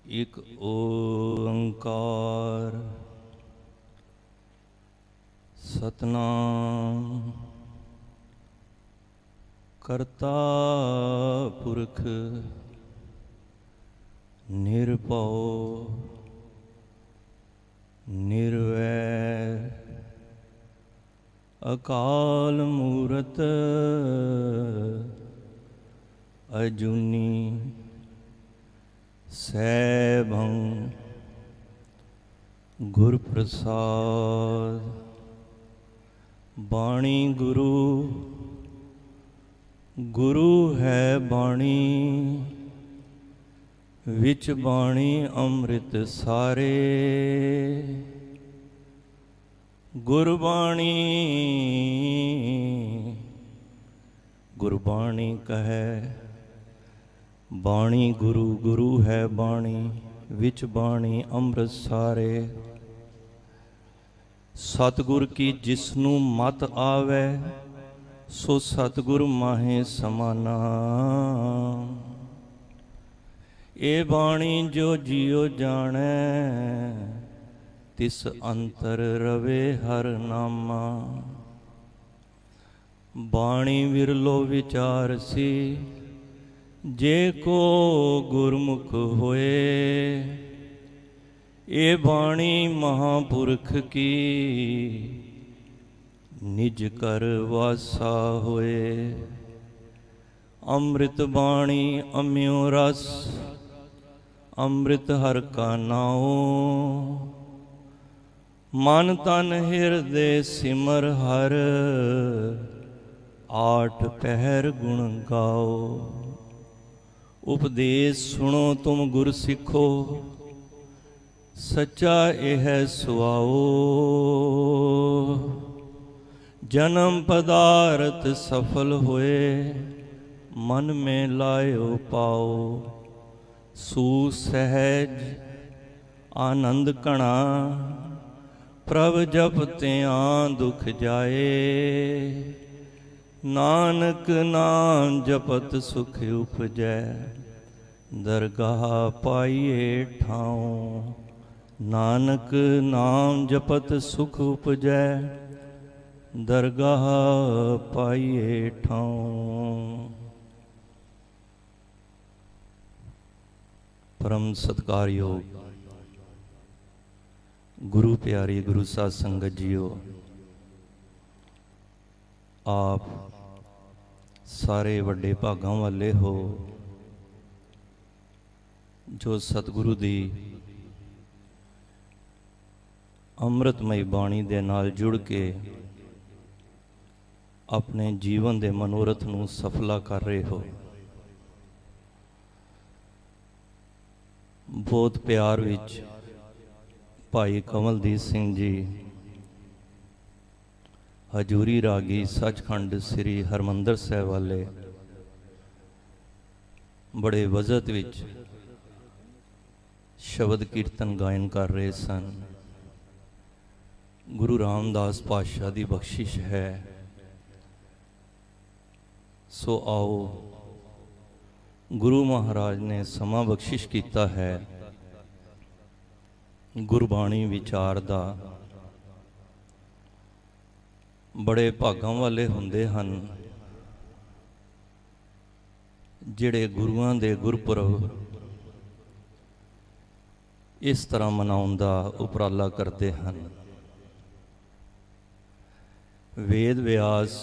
एक ओंकार सतनाम करता पुरख निरभौ निर्वैर अकाल मूरत अजूनी सैभं गुर प्रसाद। बाणी गुरु गुरु है बाणी विच बाणी अमृत सारे। गुरबाणी गुरबाणी कहे बाणी गुरु गुरु है बाणी विच बाणी अमृत सारे। सतगुर की जिसनू मत आवे सो सतगुर माहे समाना। ए बाणी जो जियो जाने तिस अंतर रवे हर नामा। बाणी विरलो विचार सी जे को गुरमुख होए। ये बाणी महापुरख की निज कर वासा होए। अमृत बाणी अम्यो रस अमृत हर का नाओ। मन तन हृदय सिमर हर आठ पहर गुण गाओ। उपदेश सुनो तुम गुर सिखो सच्चा यह सुआओ। जन्म पदार्थ सफल होए मन में लायो पाओ। सुसहज आनंद कणा प्रभ जपत्या दुख जाए। नानक नाम जपत सुख उपजै दरगाह पाइए ठाऊं। नानक नाम जपत सुख उपजै दरगाह पाइए ठाऊं। परम सत्कारयोग गुरु प्यारी गुरु साध संगत जीओ, आप सारे वड्डे भागां वाले हो जो सतगुरु दी अमृतमई बाणी दे नाल जुड़ के अपने जीवन दे मनोरथ नूं सफला कर रहे हो। बहुत प्यार विच भाई कमलदीप सिंह जी हजूरी रागी सचखंड श्री हरमंदर साहिब वाले बड़े वजत विच शब्द कीर्तन गायन कर रहे सन। गुरु रामदास पातशाह की बख्शिश है। सो आओ गुरु महाराज ने समा बख्शिश किया है गुरबाणी विचार दा। बड़े भागां वाले हुंदे हन जिहड़े गुरुआं दे गुरपुरब इस तरह मनाउण दा उपराला करते हैं। वेद व्यास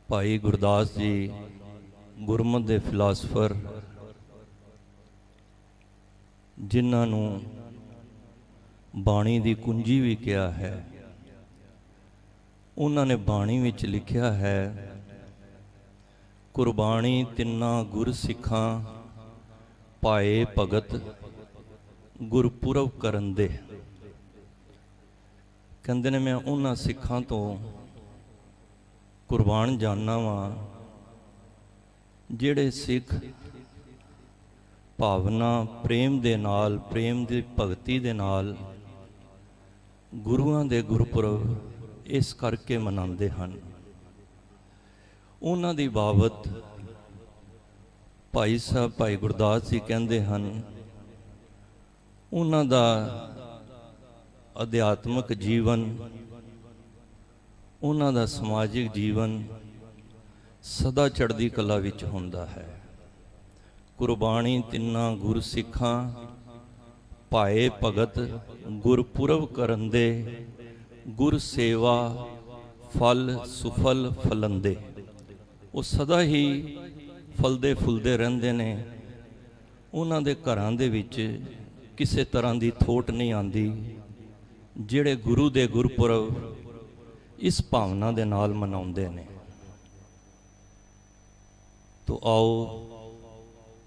भाई गुरदास जी गुरमत दे फिलासफर जिन्हां नूं बाणी दी कुंजी भी कहा है, उन्होंने बाणी विच लिखिया है कुरबाणी तिन्ना गुर सिखां पाए भगत गुरपुरब करन दे। कहंदे ने मैं उन्हां सिखां तो कुरबान जानना वा जिहड़े सिख भावना प्रेम दे नाल प्रेम दी भगती दे नाल गुरुआं दे गुरपुरब इस करके मनाते हैं। उन्हां दी बाबत भाई साहब भाई गुरदास जी कहते हैं ਉਹਨਾਂ ਦਾ ਅਧਿਆਤਮਿਕ ਜੀਵਨ, ਉਹਨਾਂ ਦਾ ਸਮਾਜਿਕ ਜੀਵਨ ਸਦਾ ਚੜ੍ਹਦੀ ਕਲਾ ਵਿੱਚ ਹੁੰਦਾ ਹੈ। ਕੁਰਬਾਨੀ ਤਿੰਨਾਂ ਗੁਰ ਸਿੱਖਾਂ, ਭਾਏ ਭਗਤ ਗੁਰਪੁਰਬ ਕਰਨ ਦੇ, ਗੁਰ ਸੇਵਾ ਫਲ ਸੁਫਲ ਫਲੰਦੇ। ਉਹ ਸਦਾ ਹੀ ਫਲਦੇ ਫੁੱਲਦੇ ਰਹਿੰਦੇ ਨੇ। ਉਹਨਾਂ ਦੇ ਘਰਾਂ ਦੇ ਵਿੱਚ ਕਿਸੇ ਤਰ੍ਹਾਂ ਦੀ ਥੋਟ ਨਹੀਂ ਆਉਂਦੀ। ਜਿਹੜੇ ਗੁਰੂ ਦੇ ਗੁਰਪੁਰਬ ਇਸ ਭਾਵਨਾ ਦੇ ਨਾਲ ਮਨਾਉਂਦੇ ਨੇ। ਤੋ ਆਓ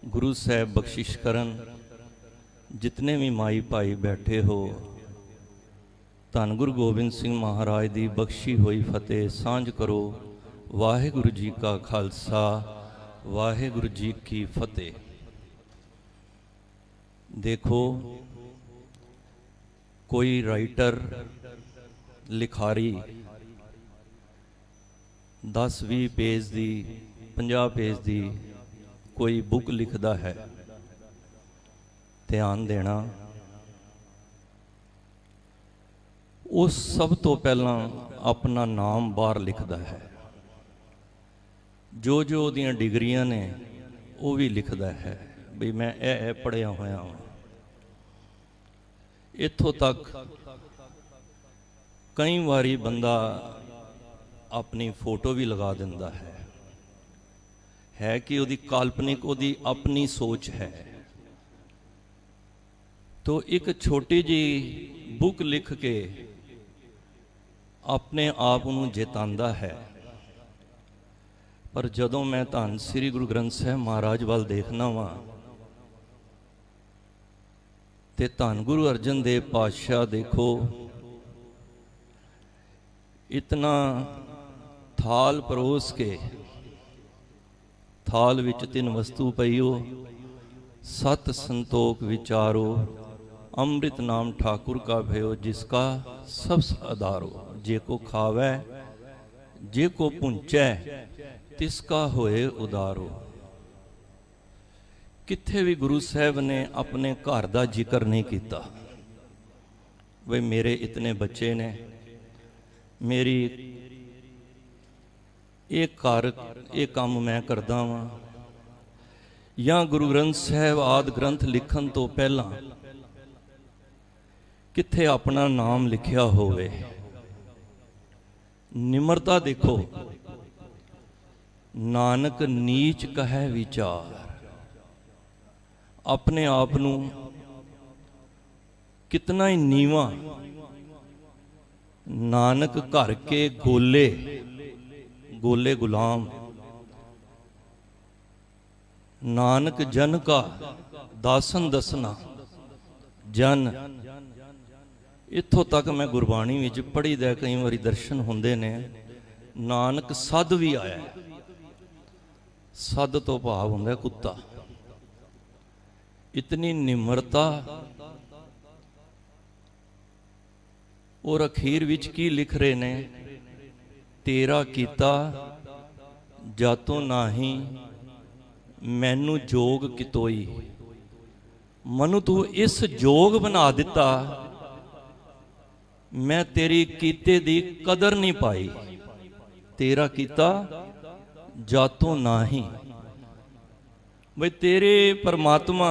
ਗੁਰੂ ਸਾਹਿਬ ਬਖਸ਼ਿਸ਼ ਕਰਨ। ਜਿਤਨੇ ਵੀ ਮਾਈ ਭਾਈ ਬੈਠੇ ਹੋ, ਧੰਨ ਗੁਰੂ ਗੋਬਿੰਦ ਸਿੰਘ ਮਹਾਰਾਜ ਦੀ ਬਖਸ਼ੀ ਹੋਈ ਫਤਿਹ ਸਾਂਝ ਕਰੋ। ਵਾਹਿਗੁਰੂ ਜੀ ਕਾ ਖਾਲਸਾ, ਵਾਹਿਗੁਰੂ ਜੀ ਕੀ ਫਤਿਹ। ਦੇਖੋ, ਕੋਈ ਰਾਈਟਰ, ਲਿਖਾਰੀ 10-20 ਪੇਜ ਦੀ, 50 ਪੇਜ ਦੀ ਕੋਈ ਬੁੱਕ ਲਿਖਦਾ ਹੈ। ਧਿਆਨ ਦੇਣਾ, ਉਹ ਸਭ ਤੋਂ ਪਹਿਲਾਂ ਆਪਣਾ ਨਾਮ ਬਾਹਰ ਲਿਖਦਾ ਹੈ। ਜੋ ਜੋ ਉਹਦੀਆਂ ਡਿਗਰੀਆਂ ਨੇ ਉਹ ਵੀ ਲਿਖਦਾ ਹੈ, ਬਈ ਮੈਂ ਇਹ ਪੜ੍ਹਿਆ ਹੋਇਆ ਹਾਂ। ਇੱਥੋਂ ਤੱਕ ਕਈ ਵਾਰੀ ਬੰਦਾ ਆਪਣੀ ਫੋਟੋ ਵੀ ਲਗਾ ਦਿੰਦਾ ਹੈ ਕਿ ਉਹਦੀ ਕਾਲਪਨਿਕ, ਉਹਦੀ ਆਪਣੀ ਸੋਚ ਹੈ। ਤੋ ਇੱਕ ਛੋਟੀ ਜਿਹੀ ਬੁੱਕ ਲਿਖ ਕੇ ਆਪਣੇ ਆਪ ਨੂੰ ਜਿਤਾਂਦਾ ਹੈ। ਪਰ ਜਦੋਂ ਮੈਂ ਧੰਨ ਸ੍ਰੀ ਗੁਰੂ ਗ੍ਰੰਥ ਸਾਹਿਬ ਮਹਾਰਾਜ ਵੱਲ ਦੇਖਣਾ ਵਾਂ ਤੇ ਧੰਨ ਗੁਰੂ ਅਰਜਨ ਦੇਵ ਪਾਤਸ਼ਾਹ ਦੇਖੋ, ਇਤਨਾ ਥਾਲ ਪਰੋਸ ਕੇ, ਥਾਲ ਵਿੱਚ 3 ਵਸਤੂ ਪਈਓ, ਸਤ ਸੰਤੋਖ ਵਿਚਾਰੋ, ਅੰਮ੍ਰਿਤ ਨਾਮ ਠਾकुर का भयो, जिसका सब आधारो। जे को खावै जे को पुंचै, तिसका होए उदारो। किथे भी गुरु साहब ने अपने घर का जिक्र नहीं किया, वे मेरे इतने बच्चे ने, मेरी एक घर, एक काम मैं करदा वां, या गुरु ग्रंथ साहब आदि ग्रंथ लिखण तो पहला किथे अपना नाम लिखिया होवे। निमरता देखो, नानक नीच कहे विचार। अपने आप नू कितना ही नीवा, नानक घर के गोले, गोले गुलाम, नानक जन का दासन दसना जन। इत्थों तक मैं गुरबाणी विच पढ़ी दा, कई बारी दर्शन हुंदे ने, नानक सद भी आया। सद तो भाव हुंदा कुत्ता। इतनी निमरता। और अखीर विच की लिख रहे ने, तेरा कीता जातो नाही, मैनू जोग कितोई। मनु तू इस जोग बना दिता, मैं तेरी कीते दी कदर नहीं पाई। तेरा कीता जातो नाही, भाई तेरे परमात्मा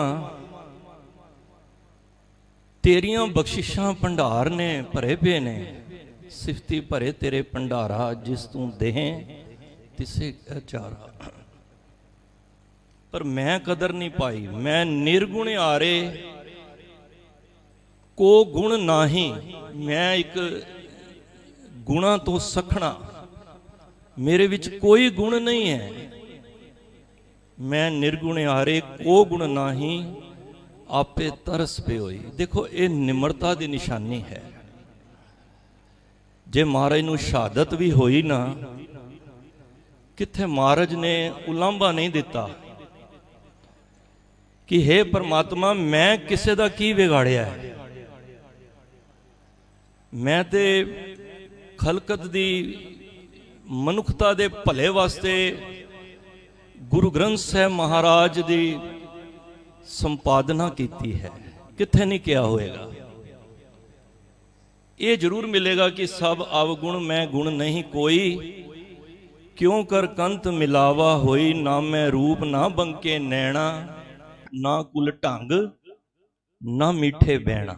तेरियां बख्शिशां भंडार ने भरे पे ने। सिफती भरे तेरे भंडारा, जिस तू देहें तिसे चारा। पर मैं कदर नहीं पाई। मैं निर्गुण आरे को गुण नाही। मैं एक गुणा तो सखना, मेरे विच कोई गुण नहीं है। मैं निर्गुण आरे को गुण नाही, आपे तरस पे होई। देखो ये निमरता की निशानी है। जे महाराज नूं शहादत भी होई ना, किथे महाराज ने उलांभा नहीं दिता कि हे परमात्मा मैं किसे दा की बिगाड़िया है। मैं ते खलकत दी मनुखता दे भले वास्ते गुरु ग्रंथ साहब महाराज दी संपादना कीती है। कित्थे नहीं किया होएगा। ये जरूर मिलेगा कि सब अवगुण मैं गुण नहीं कोई, क्यों कर कंत मिलावा होई, ना मैं रूप ना बंके नैना, ना कुल ढंग ना मीठे बहना।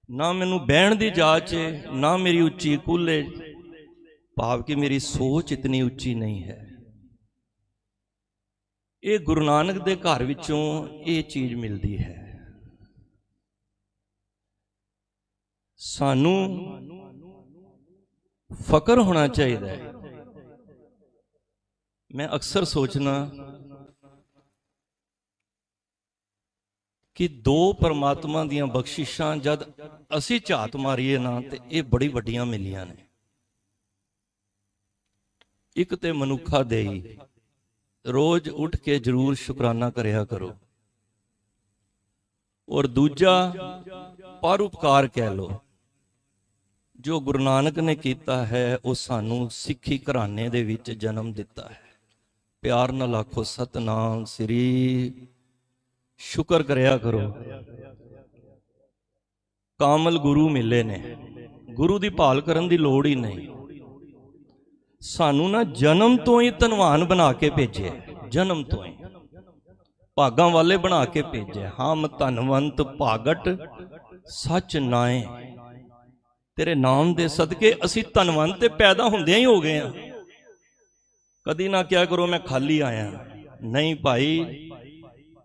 ना मैनू बहन की जाच है, ना मेरी उच्ची कुल है, भाव कि मेरी सोच इतनी उच्ची नहीं है। ये गुरु नानक दे घर विचों ये चीज मिलती है। सानू फकर होना चाहिए। मैं अक्सर सोचना कि दो परमात्मा दियां बख्शिशां जद असी झात मारीए ना ते ये बड़ी वड्डियां मिलियां ने। एक ते मनुखा देई, रोज उठ के जरूर शुकराना करया करो, और दूजा परोपकार कह लो। जो गुरु नानक ने किया है वो सानू सिੱਖੀ घराने दे विच जन्म दिता है। प्यार नाल आखो सतनाम श्री, शुक्र करया करो। कामल गुरु मिले ने, गुरु की भाल करन दी लोड़ ही नहीं। सानू ना जन्म तो ही धनवान बना के भेजे, जन्म तो ही भागां वाले बना के भेजे। हम धनवंत भागट सच नाए, तेरे नाम दे सदके असी धनवंत पैदा होंदे ही हो गए हैं। कदी ना क्या करो मैं खाली आया, नहीं भाई,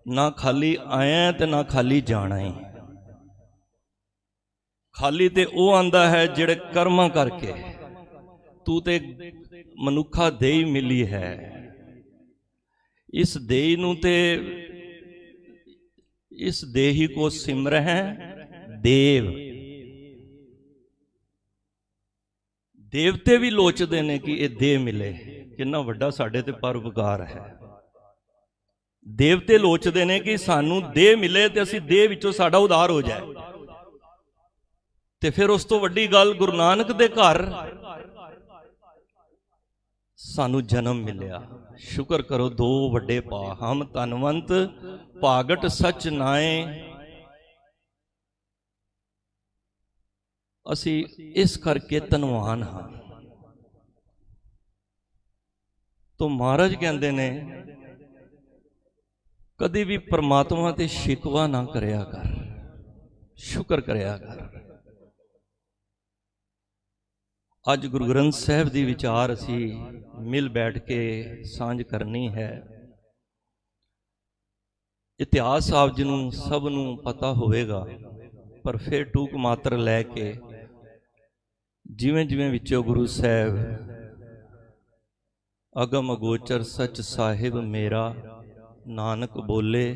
ना खाली आया ते ना खाली जाना ही। खाली ते वो आंदा है जिहड़े कर्मां करके, तू ते मनुखा देही मिली है। इस देही नूं ते इस देही को सिमरह देव। देवते भी लोचते ने कि ये देह मिले, कितना वड्डा साडे ते परोपकार है। देवते लोचते ने कि सानू देह मिले ते असी देह विचों साडा उद्धार हो जाए। ते फिर उस तो वड्डी गल गुरु नानक दे घर सानू जन्म मिलिया। शुक्र करो दो वड्डे पा, हम धनवंत भागट सच नाए। असी इस करके धनवान हाँ। तो महाराज कहते ने कदी भी परमात्मा ते शिकवा ना करया कर, शुक्र करया कर। अज गुरु ग्रंथ साहिब दी विचार असी मिल बैठ के सांझ करनी है। इतिहास आप जी नूं सब नूं पता होवेगा, पर फिर टूक मात्र लैके जिवें जिवें विचों गुरु साहिब अगम अगोचर सच साहिब मेरा, नानक बोले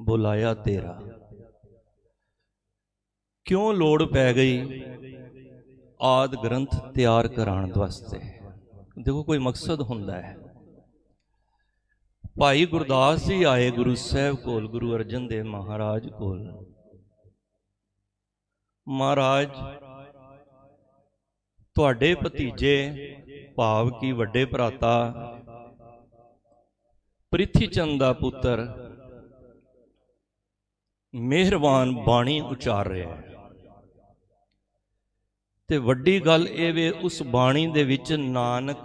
बुलाया तेरा। क्यों लोड़ पै गई आदि ग्रंथ तैयार कराने वास्ते? देखो कोई मकसद हुंदा है। भाई गुरदास जी आए गुरु साहब कोल, गुरु अर्जन देव महाराज कोल। महाराज तुहाडे भतीजे भाव की वड्डे भराता ਪ੍ਰਿਥੀ ਚੰਦ ਦਾ ਪੁੱਤਰ ਮਿਹਰਬਾਨ ਬਾਣੀ ਉਚਾਰ ਰਿਹਾ ਹੈ। ਤੇ ਵੱਡੀ ਗੱਲ ਇਹ ਵੇ ਉਸ ਬਾਣੀ ਦੇ ਵਿੱਚ ਨਾਨਕ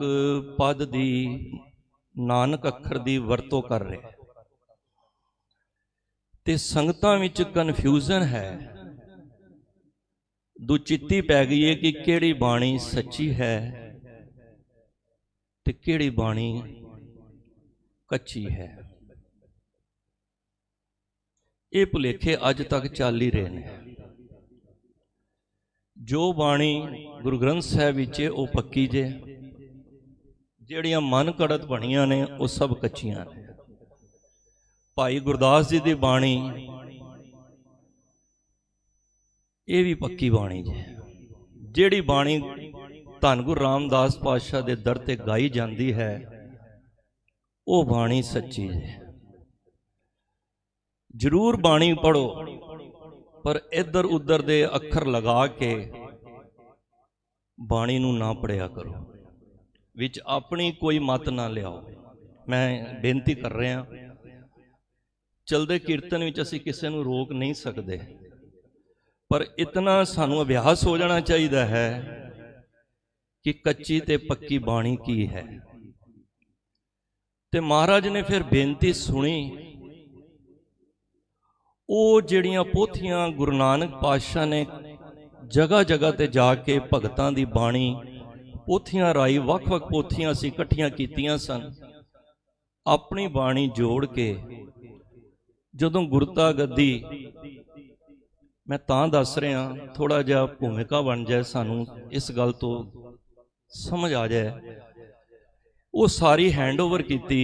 ਪਦ ਦੀ, ਨਾਨਕ ਅੱਖਰ ਦੀ ਵਰਤੋਂ ਕਰ ਰਿਹਾ। ਤੇ ਸੰਗਤਾਂ ਵਿੱਚ ਕਨਫਿਊਜ਼ਨ ਹੈ, ਦੁਚਿੱਤੀ ਪੈ ਗਈ ਹੈ ਕਿ ਕਿਹੜੀ ਬਾਣੀ ਸੱਚੀ ਹੈ ਤੇ ਕਿਹੜੀ ਬਾਣੀ कच्ची है। ये भुलेखे अज तक चल ही रहे हैं। जो बाणी गुरु ग्रंथ साहिब विच वो पक्की जे, जिहड़ियां मन घड़त बणियां ने वो सब कच्चियां ने। भाई गुरदास जी की बाणी ये भी पक्की बाणी जे। जिहड़ी बाणी धन गुरु रामदास पातशाह के दर ते गाई जाती है वो बाणी सच्ची है। जरूर बाणी पढ़ो, पर इधर उधर दे अखर लगा के बाणी नूं ना पढ़िया करो, विच अपनी कोई मत ना लियाओ। मैं बेनती कर रहा, चलते कीर्तन विच असीं किसी नूं रोक नहीं सकते, पर इतना सानू अभ्यास हो जाना चाहिए है कि कच्ची ते पक्की बाणी की है। ते महाराज ने फिर बेनती सुनी। वो जिहड़ियां पोथियां गुरु नानक पातशाह ने जगह जगह ते जाके भगतां दी बाणी पोथियां राई वख-वख पोथियां असीं इकट्ठियां कीतियां सन। अपनी बाणी जोड़ के जदों गुरता गद्दी, मैं तां दस रहा थोड़ा जिहा भूमिका बन जाए, सानू इस गल तो समझ आ जाए। वो सारी हैंड ओवर की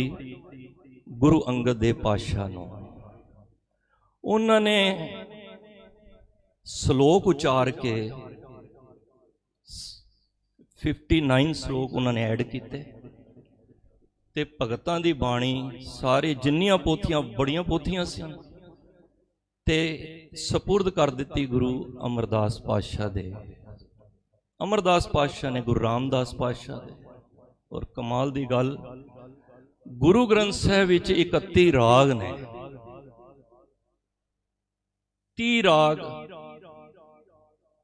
गुरु अंगद देव पातशाह नूं। उन्होंने श्लोक उचार के 59 श्लोक उन्होंने ऐड किए ते भगतां दी बाणी सारी जिन्नियां पोथियां बड़ियां पोथियां सन ते सपुरद कर दी गुरु अमरदास पातशाह दे। अमरदास पातशाह ने गुरु रामदास पातशाह दे। और कमाल दी गल, गुरु ग्रंथ साहिब विच 31 राग ने, 30 राग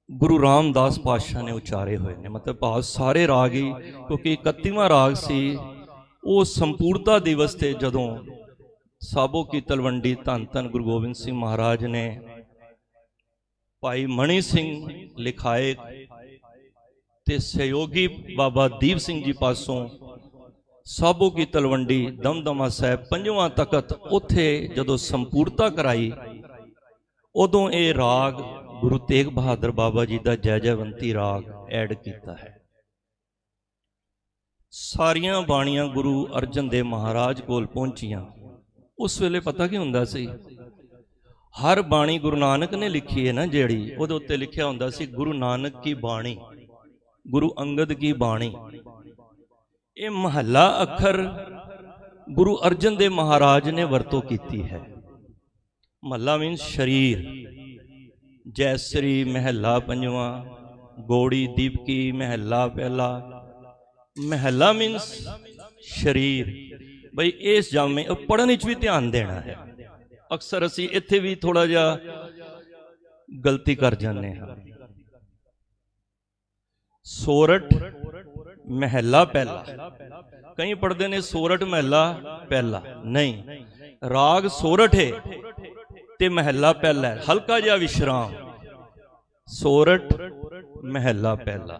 गुरु रामदास पातशाह ने उचारे हुए ने। मतलब भाव सारे राग ही, क्योंकि 31वां राग सी वो संपूर्णता दिवस थे जदों साबो की तलवंडी धन धन गुरु गोबिंद सिंह महाराज ने भाई मणि सिंह लिखाए ते सहयोगी बाबा दीप सिंह जी पासों साबो की तलवंडी दमदमा साहब 5वां तखत उत्थे जदों संपूर्णता कराई, उदों ये राग गुरु तेग बहादुर बाबा जी का जय जयवंती राग ऐड किया है। सारियां बाणियां गुरु अर्जन देव महाराज कोल पहुंचियां। उस वेले पता की हुंदा सी, हर बाणी गुरु नानक ने लिखी है ना जेड़ी, उहदे उत्ते लिखिया हुंदा सी गुरु नानक की बाणी, गुरु अंगद की बाणी। ये महला अखर गुरु अर्जन देव महाराज ने वरतों की है। महला मीन्स शरीर। जयश्री महला 5वां, गौड़ी दीपकी महला पहला। महला मीन्स शरीर। बई इस जामे पढ़ने भी ध्यान देना है। अक्सर असी इत्थे भी थोड़ा जा गलती कर जाने हैं। सोरठ महला पहला, कई पढ़ते ने सोरठ महला पहला, नहीं, राग सोरठ है ते महला पहला है, हल्का जा विश्राम। सोरठ महला पहला।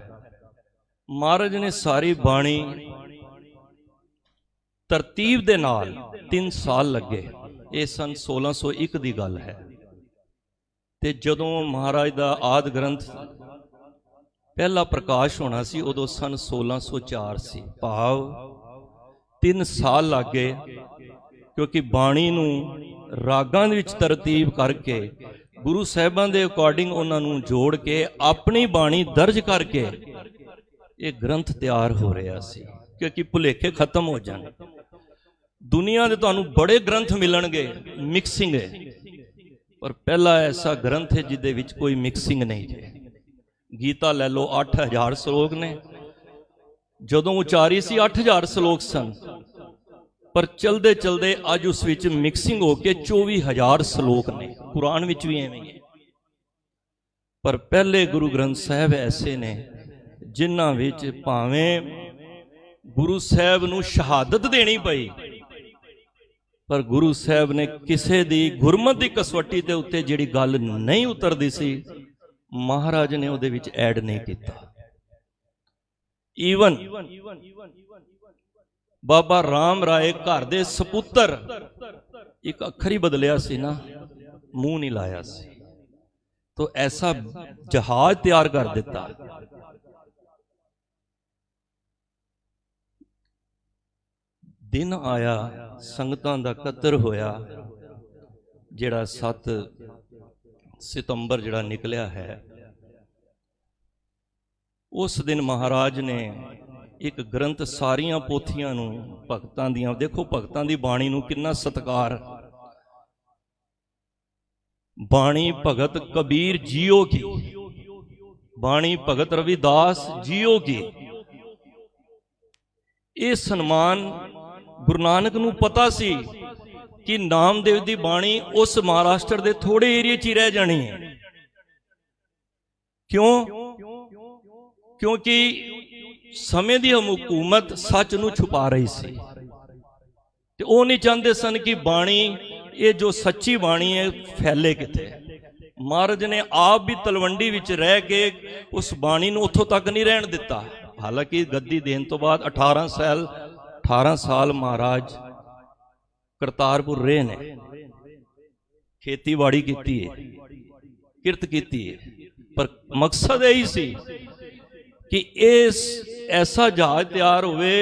महाराज ने सारी बाणी तरतीब दे नाल 3 साल लगे। ये सन 1601 की गल है। ते जदों महाराज का आदि ग्रंथ पहला प्रकाश होना सी, उदों सन 1604 सी। भाव 3 साल लग गए, क्योंकि बाणी नूं रागां दे विच तरतीब करके गुरु साहिबां दे अकॉर्डिंग उन्हां नूं जोड़ के अपनी बाणी दर्ज करके ये ग्रंथ तैयार हो रहा सी, क्योंकि भुलेखे खत्म हो जाने। दुनिया के तुहानूं बड़े ग्रंथ मिलणगे, मिक्सिंग है, पर पहला ऐसा ग्रंथ है जिदे विच कोई मिक्सिंग नहीं है। गीता लै लो 8000 श्लोक ने, जदों उचारी सी 8000 श्लोक सन, पर चलते चलते अज उस विच मिक्सिंग होके 24000 श्लोक ने। कुरान विच भी एवें है। पर पहले गुरु ग्रंथ साहिब ऐसे ने जिन्हां विच भावें गुरु साहिब नूं शहादत देनी पई, पर गुरु साहिब ने किसे दी गुरमत दी कसवटी दे उत्ते जिहड़ी गल नहीं उतरदी सी, महाराज ने उहदे विच ऐड नहीं किया। ईवन बाबा राम राय घर दे सपुत्र एक अखर ही बदलिया सी ना, मुंह नहीं लाया सी, तो ऐसा जहाज तैयार कर दिता। दिन आया, संगतां दा कतर होया, जिहड़ा 7 सितंबर जिहड़ा निकलिया है। उस दिन महाराज ने एक ग्रंथ सारियां पोथियां नूं भगतां दियां, देखो भगतां दी बाणी नूं किन्ना सत्कार। बाणी भगत कबीर जियो की, बाणी भगत रविदास जियो की। ये सन्मान गुरु नानक नूं पता सी कि नामदेव की बाणी उस महाराष्ट्र के थोड़े एरिए च ही रह जानी है। क्यों? क्योंकि समय की हुकूमत सच नूं छुपा रही सी ते वो नहीं चाहते सन कि बाणी ये जो सच्ची बाणी है फैले किते। महाराज ने आप भी तलवंडी विच रह के उस बाणी नूं उत्थों तक नहीं रहन दिता। हालांकि गद्दी देने तो बाद 18 साल महाराज करतारपुर रहे ने, खेतीबाड़ी की है, किरत की है, पर मकसद यही सी कि इस ऐसा जहाज तैयार होवे,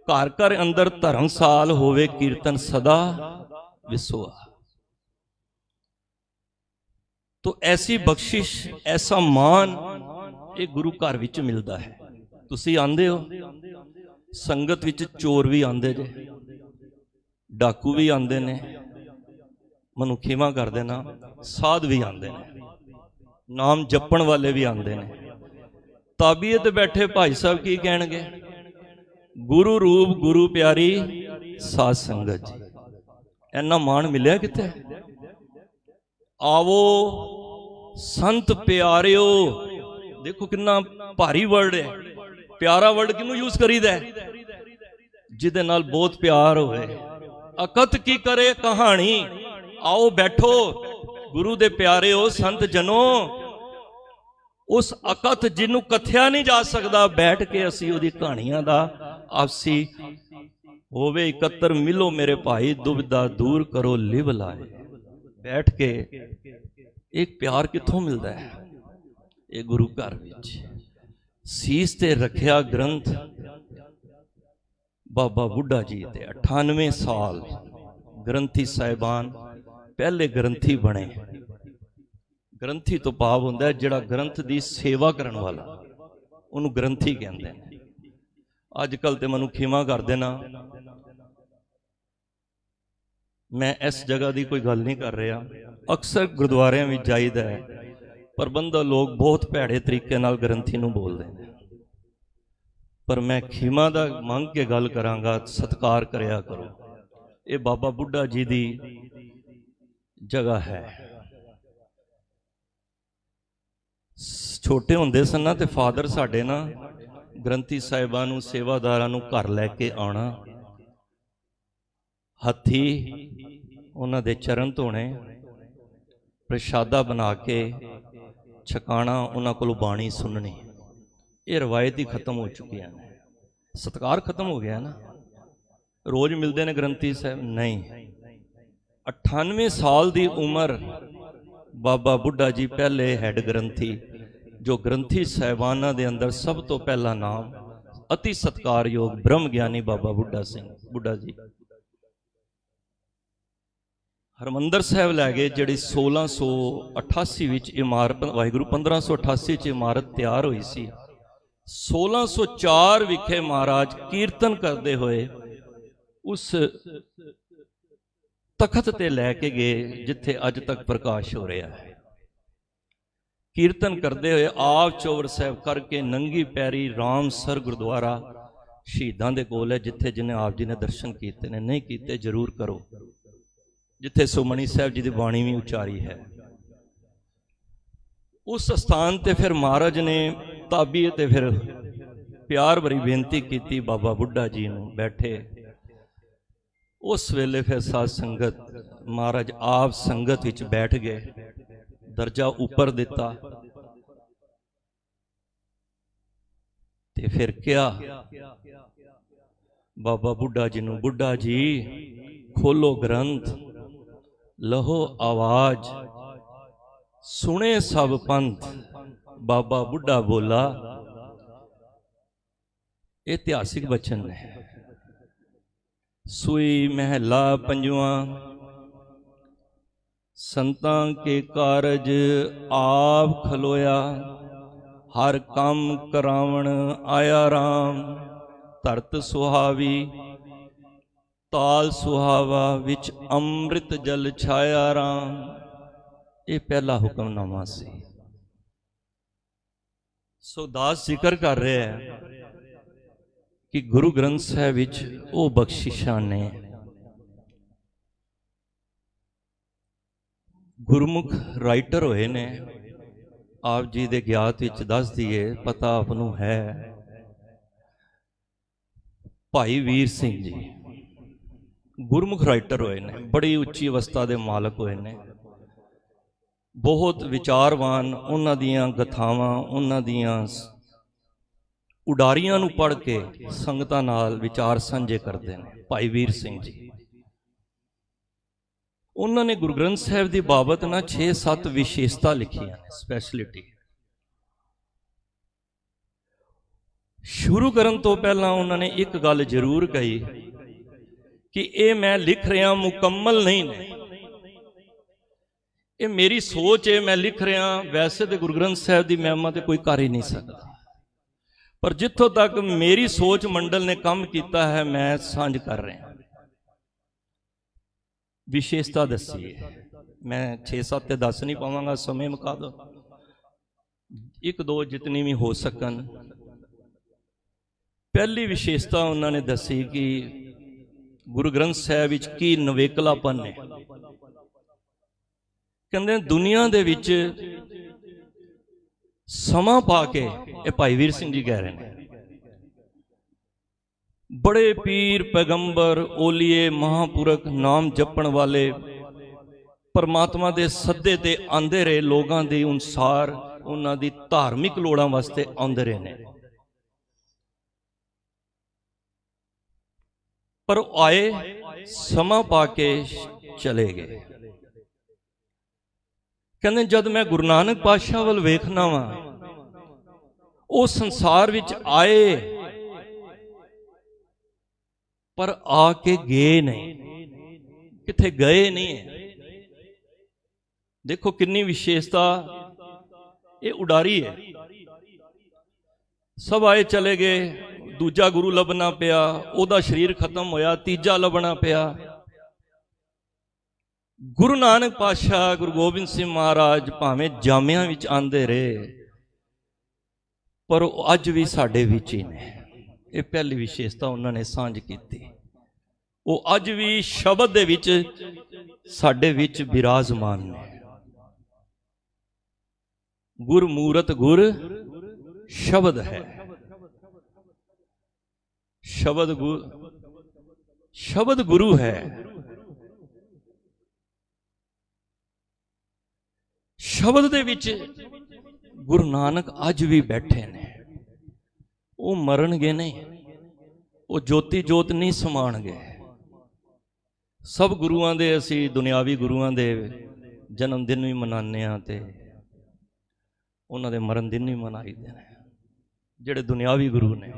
घर घर अंदर धर्मसाल होवे, कीर्तन सदा विसोआ। तो ऐसी बख्शिश, ऐसा मान ये गुरु घर विच मिलता है। तुसी आंदे हो, संगत विच चोर भी आंदे जे, डाकू भी आंदे ने, मनु खिमा कर देना, साध भी आंदे ने, नाम जपण वाले भी आंदे ने। ताबीयत बैठे भाई साहब की कहणगे, गुरु रूप गुरु प्यारी साध संगत जी। इन्ना मान मिलिया किथे? आवो संत प्यारिओ, देखो कितना भारी वर्ड है। प्यारा वर्ड किनू यूज करीदा है? जिदे नाल बहुत प्यार होवे। अकत की करे कहानी, आओ बैठो गुरु दे प्यारे हो संत जनो, उस अकथ जिन्हों कथया नहीं जा सकता, बैठ के असी उहदी कहानियां दा आपसी होवे इकत्र, मिलो मेरे भाई दुविधा दूर करो लिव लाए। बैठ के एक प्यार कित्थों मिलता है? ये गुरु घर विच। सीस ते रखिया ग्रंथ बाबा बुढ़ा जी ते 98 साल ग्रंथी साहिबान पहले ग्रंथी बने। ग्रंथी तो भाव हुंदा है जिहड़ा ग्रंथ की सेवा करने वाला, उन्होंने ग्रंथी कहते हैं। अजकल तो मनु खिमा कर देना, मैं इस जगह की कोई गल नहीं कर रहा। अक्सर गुरुद्वारियां में जाईदा है, प्रबंधक लोग बहुत भैड़े तरीके नाल ग्रंथी नूं बोलते हैं, पर मैं खिमा दा मंग के गल करांगा, सत्कार करया करो। ये बाबा बुढ़ा जी की जगह है। छोटे होंदे सन ना ते फादर साडे ना ग्रंथी साहिबां नूं सेवादारां नूं घर लैके आना, हथी उन्हां दे चरण धोने, प्रशादा बना के छकाना, उन्हां कोलों बाणी सुननी। ये रवायत ही खत्म हो चुकी है, सत्कार खत्म हो गया ना। रोज मिलते हैं ग्रंथी साहब नहीं। 98 साल की उम्र बाबा बुढ़ा जी पहले हैड ग्रंथी, जो ग्रंथी साहिबाना दे अंदर सब तो पहला नाम अति सत्कारयोग ब्रह्म ज्ञानी बाबा बुढ़ा सिंह बुढ़ा जी। हरमंदर साहब लै गए, जिहड़ी 1688 विच इमारत, वाहिगुरू 1588 च इमारत तैयार हुई सी। 1604 विखे महाराज कीर्तन करते हुए उस तखत ते लैके गए जिथे अज तक प्रकाश हो रहा है। कीर्तन करते हुए आप चौवर साहब करके नंगी पैरी रामसर गुरुद्वारा शहीदां दे कोल है, जिथे जिन्हें आप जी ने दर्शन किए ने, नहीं किए जरूर करो, जिथे सुमनी साहब जी की बाणी भी उचारी है। उस स्थान ते फिर महाराज ने ताबी ते फिर प्यार भरी बेनती की बाबा बुढ़ा जी नूं, बैठे। उस वेले फिर साध संगत महाराज आप संगत विच बैठ गए, दर्जा ऊपर दिता ते फिर क्या बाबा बुढ़ा जी नूं, बुढ़ा जी खोलो ग्रंथ, लहो आवाज, सुने सब पंथ। बाबा बुढ़ा बोला, ऐतिहासिक वचन है। सुई महला पंजवा, संतां के कारज आप खलोया, हर काम करावण आया राम। धरत सुहावी ताल सुहावा, विच अमृत जल छाया राम। ये पहला हुक्मनामा से। सो दास जिक्र कर रहे हैं कि गुरु ग्रंथ साहिब विच वो बख्शिशां ने ਗੁਰਮੁਖ ਰਾਈਟਰ ਹੋਏ ਨੇ, ਆਪ ਜੀ ਦੇ ਗਿਆਤ ਵਿੱਚ ਦੱਸ ਦਈਏ, ਪਤਾ ਆਪ ਨੂੰ ਹੈ। ਭਾਈ ਵੀਰ ਸਿੰਘ ਜੀ ਗੁਰਮੁਖ ਰਾਈਟਰ ਹੋਏ ਨੇ, ਬੜੀ ਉੱਚੀ ਅਵਸਥਾ ਦੇ ਮਾਲਕ ਹੋਏ ਨੇ, ਬਹੁਤ ਵਿਚਾਰਵਾਨ। ਉਹਨਾਂ ਦੀਆਂ ਗਥਾਵਾਂ, ਉਹਨਾਂ ਦੀਆਂ ਉਡਾਰੀਆਂ ਨੂੰ ਪੜ੍ਹ ਕੇ ਸੰਗਤਾਂ ਨਾਲ ਵਿਚਾਰ ਸਾਂਝੇ ਕਰਦੇ ਨੇ ਭਾਈ ਵੀਰ ਸਿੰਘ ਜੀ। ਉਹਨਾਂ ਨੇ ਗੁਰੂ ਗ੍ਰੰਥ ਸਾਹਿਬ ਦੀ ਬਾਬਤ ਨਾ 6-7 ਵਿਸ਼ੇਸ਼ਤਾ ਲਿਖੀਆਂ ਨੇ, ਸਪੈਸ਼ਲਿਟੀ। ਸ਼ੁਰੂ ਕਰਨ ਤੋਂ ਪਹਿਲਾਂ ਉਹਨਾਂ ਨੇ ਇੱਕ ਗੱਲ ਜ਼ਰੂਰ ਕਹੀ ਕਿ ਇਹ ਮੈਂ ਲਿਖ ਰਿਹਾ ਮੁਕੰਮਲ ਨਹੀਂ ਨੇ, ਇਹ ਮੇਰੀ ਸੋਚ ਹੈ, ਮੈਂ ਲਿਖ ਰਿਹਾ। ਵੈਸੇ ਤੇ ਗੁਰੂ ਗ੍ਰੰਥ ਸਾਹਿਬ ਦੀ ਮਹਿਮਾ ਤੇ ਕੋਈ ਕਰ ਹੀ ਨਹੀਂ ਸਕਦਾ, ਪਰ ਜਿੱਥੋਂ ਤੱਕ ਮੇਰੀ ਸੋਚ ਮੰਡਲ ਨੇ ਕੰਮ ਕੀਤਾ ਹੈ, ਮੈਂ ਸਾਂਝ ਕਰ ਰਿਹਾ। ਵਿਸ਼ੇਸ਼ਤਾ ਦੱਸੀ ਹੈ, ਮੈਂ 6-7 ਤੇ ਦੱਸ ਨਹੀਂ ਪਾਵਾਂਗਾ, ਸਮੇਂ ਮੁਕਾ ਦੋ, 1-2 ਜਿਤਨੀ ਵੀ ਹੋ ਸਕਣ। ਪਹਿਲੀ ਵਿਸ਼ੇਸ਼ਤਾ ਉਹਨਾਂ ਨੇ ਦੱਸੀ ਕਿ ਗੁਰੂ ਗ੍ਰੰਥ ਸਾਹਿਬ ਵਿੱਚ ਕੀ ਨਵੇਕਲਾਪਨ ਹੈ। ਕਹਿੰਦੇ ਦੁਨੀਆ ਦੇ ਵਿੱਚ ਸਮਾਂ ਪਾ ਕੇ, ਇਹ ਭਾਈ ਵੀਰ ਸਿੰਘ ਜੀ ਕਹਿ ਰਹੇ ਨੇ, ਬੜੇ ਪੀਰ ਪੈਗੰਬਰ ਓਲੀਏ ਮਹਾਂਪੁਰਖ ਨਾਮ ਜਪਣ ਵਾਲੇ ਪਰਮਾਤਮਾ ਦੇ ਸੱਦੇ ਤੇ ਆਂਦੇ ਰਹੇ, ਲੋਕਾਂ ਦੇ ਅਨੁਸਾਰ ਉਹਨਾਂ ਦੀ ਧਾਰਮਿਕ ਲੋੜਾਂ ਵਾਸਤੇ ਆਉਂਦੇ ਰਹੇ ਨੇ, ਪਰ ਉਹ ਆਏ, ਸਮਾਂ ਪਾ ਕੇ ਚਲੇ ਗਏ। ਕਹਿੰਦੇ ਜਦ ਮੈਂ ਗੁਰੂ ਨਾਨਕ ਪਾਤਸ਼ਾਹ ਵੱਲ ਵੇਖਣਾ ਵਾਂ, ਉਹ ਸੰਸਾਰ ਵਿੱਚ ਆਏ ਪਰ ਆ ਕੇ ਗਏ ਨਹੀਂ, ਕਿੱਥੇ ਗਏ ਨਹੀਂ ਹੈ। ਦੇਖੋ ਕਿੰਨੀ ਵਿਸ਼ੇਸ਼ਤਾ, ਇਹ ਉਡਾਰੀ ਹੈ। ਸਭ ਆਏ ਚਲੇ ਗਏ, ਦੂਜਾ ਗੁਰੂ ਲੱਭਣਾ ਪਿਆ, ਉਹਦਾ ਸਰੀਰ ਖਤਮ ਹੋਇਆ, ਤੀਜਾ ਲੱਭਣਾ ਪਿਆ। ਗੁਰੂ ਨਾਨਕ ਪਾਤਸ਼ਾਹ, ਗੁਰੂ ਗੋਬਿੰਦ ਸਿੰਘ ਮਹਾਰਾਜ ਭਾਵੇਂ ਜਾਮਿਆਂ ਵਿੱਚ ਆਂਦੇ ਰਹੇ, ਪਰ ਉਹ ਅੱਜ ਵੀ ਸਾਡੇ ਵਿੱਚ ਹੀ ਨੇ। ਇਹ ਪਹਿਲੀ ਵਿਸ਼ੇਸ਼ਤਾ ਉਹਨਾਂ ਨੇ ਸਾਂਝ ਕੀਤੀ। ਉਹ ਅੱਜ ਵੀ ਸ਼ਬਦ ਦੇ ਵਿੱਚ ਸਾਡੇ ਵਿੱਚ ਬਿਰਾਜਮਾਨ ਨੇ। ਗੁਰਮੂਰਤ ਗੁਰ ਸ਼ਬਦ ਹੈ, ਸ਼ਬਦ ਗੁਰੂ ਹੈ। ਸ਼ਬਦ ਦੇ ਵਿੱਚ ਗੁਰੂ ਨਾਨਕ ਅੱਜ ਵੀ ਬੈਠੇ ਨੇ। ਉਹ ਮਰਨਗੇ ਨਹੀਂ, ਉਹ ਜੋਤੀ ਜੋਤ ਨਹੀਂ ਸਮਾਣਗੇ। ਸਭ ਗੁਰੂਆਂ ਦੇ ਅਸੀਂ ਦੁਨਿਆਵੀ ਗੁਰੂਆਂ ਦੇ ਜਨਮ ਦਿਨ ਵੀ ਮਨਾਉਂਦੇ ਹਾਂ ਤੇ ਉਹਨਾਂ ਦੇ ਮਰਨ ਦਿਨ ਵੀ ਮਨਾਈਦੇ ਨੇ, ਜਿਹੜੇ ਦੁਨਿਆਵੀ ਗੁਰੂ ਨੇ।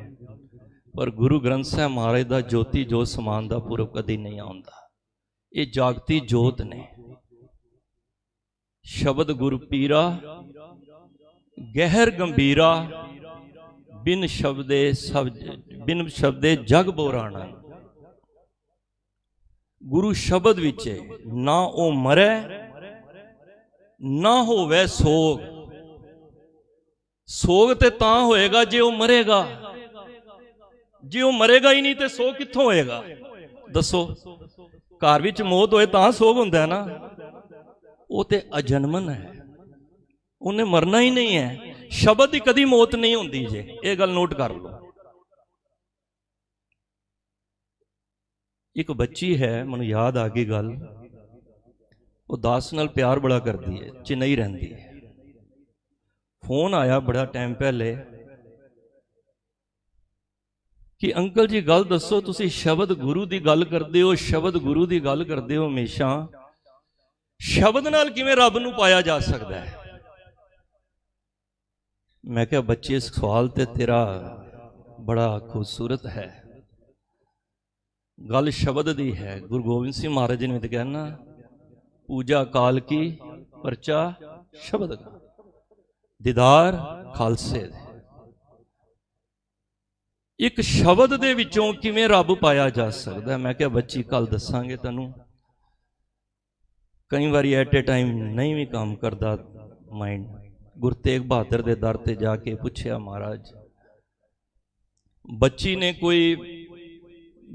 ਪਰ ਗੁਰੂ ਗ੍ਰੰਥ ਸਾਹਿਬ ਮਹਾਰਾਜ ਦਾ ਜੋਤੀ ਜੋਤ ਸਮਾਨ ਦਾ ਪੁਰਬ ਕਦੀ ਨਹੀਂ ਆਉਂਦਾ। ਇਹ ਜਾਗਤੀ ਜੋਤ ਨੇ। ਸ਼ਬਦ ਗੁਰ ਪੀਰਾ ਗਹਿਰ ਗੰਭੀਰਾ, ਬਿਨ ਸ਼ਬਦੇ ਜਗ ਬੋਰਾਣਾ। ਗੁਰੂ ਸ਼ਬਦ ਵਿੱਚ ਨਾ ਉਹ ਮਰੇ ਨਾ ਹੋਵੇ ਸੋਗ। ਸੋਗ ਤੇ ਤਾਂ ਹੋਏਗਾ ਜੇ ਉਹ ਮਰੇਗਾ, ਜੇ ਉਹ ਮਰੇਗਾ ਹੀ ਨਹੀਂ ਤੇ ਸੋਗ ਕਿੱਥੋਂ ਹੋਏਗਾ? ਦੱਸੋ, ਘਰ ਵਿੱਚ ਮੌਤ ਹੋਏ ਤਾਂ ਸੋਗ ਹੁੰਦਾ ਹੈ ਨਾ। ਉਹ ਤੇ ਅਜਨਮਨ ਹੈ, ਉਹਨੇ ਮਰਨਾ ਹੀ ਨਹੀਂ ਹੈ। ਸ਼ਬਦ ਦੀ ਕਦੀ ਮੌਤ ਨਹੀਂ ਹੁੰਦੀ ਜੇ, ਇਹ ਗੱਲ ਨੋਟ ਕਰ ਲਓ। ਇੱਕ ਬੱਚੀ ਹੈ, ਮੈਨੂੰ ਯਾਦ ਆ ਗਈ ਗੱਲ, ਉਹ ਦਾਸ ਨਾਲ ਪਿਆਰ ਬੜਾ ਕਰਦੀ ਹੈ, ਚੇਨਈ ਰਹਿੰਦੀ ਹੈ। ਫੋਨ ਆਇਆ ਬੜਾ ਟਾਈਮ ਪਹਿਲੇ ਕਿ ਅੰਕਲ ਜੀ ਗੱਲ ਦੱਸੋ, ਤੁਸੀਂ ਸ਼ਬਦ ਗੁਰੂ ਦੀ ਗੱਲ ਕਰਦੇ ਹੋ, ਸ਼ਬਦ ਗੁਰੂ ਦੀ ਗੱਲ ਕਰਦੇ ਹੋ ਹਮੇਸ਼ਾ, ਸ਼ਬਦ ਨਾਲ ਕਿਵੇਂ ਰੱਬ ਨੂੰ ਪਾਇਆ ਜਾ ਸਕਦਾ ਹੈ? ਮੈਂ ਕਿਹਾ ਬੱਚੇ, ਇਸ ਸਵਾਲ ਤੇ ਤੇਰਾ ਬੜਾ ਖੂਬਸੂਰਤ ਹੈ। ਗੱਲ ਸ਼ਬਦ ਦੀ ਹੈ। ਗੁਰੂ ਗੋਬਿੰਦ ਸਿੰਘ ਮਹਾਰਾਜ ਜੀ ਨੇ ਤਾਂ ਕਹਿਣਾ, ਪੂਜਾ ਕਾਲ ਕੀ ਪਰਚਾ ਸ਼ਬਦ ਦਾ, ਦੀਦਾਰ ਖਾਲਸੇ ਦੇ। ਇੱਕ ਸ਼ਬਦ ਦੇ ਵਿੱਚੋਂ ਕਿਵੇਂ ਰੱਬ ਪਾਇਆ ਜਾ ਸਕਦਾ? ਮੈਂ ਕਿਹਾ ਬੱਚੀ, ਕੱਲ ਦੱਸਾਂਗੇ ਤੈਨੂੰ। ਕਈ ਵਾਰੀ ਐਟ ਏ ਟਾਈਮ ਨਹੀਂ ਵੀ ਕੰਮ ਕਰਦਾ ਮਾਈਂਡ। ਗੁਰੂ ਤੇਗ ਬਹਾਦਰ ਦੇ ਦਰ ਤੇ ਜਾ ਕੇ ਪੁੱਛਿਆ, ਮਹਾਰਾਜ ਬੱਚੀ ਨੇ ਕੋਈ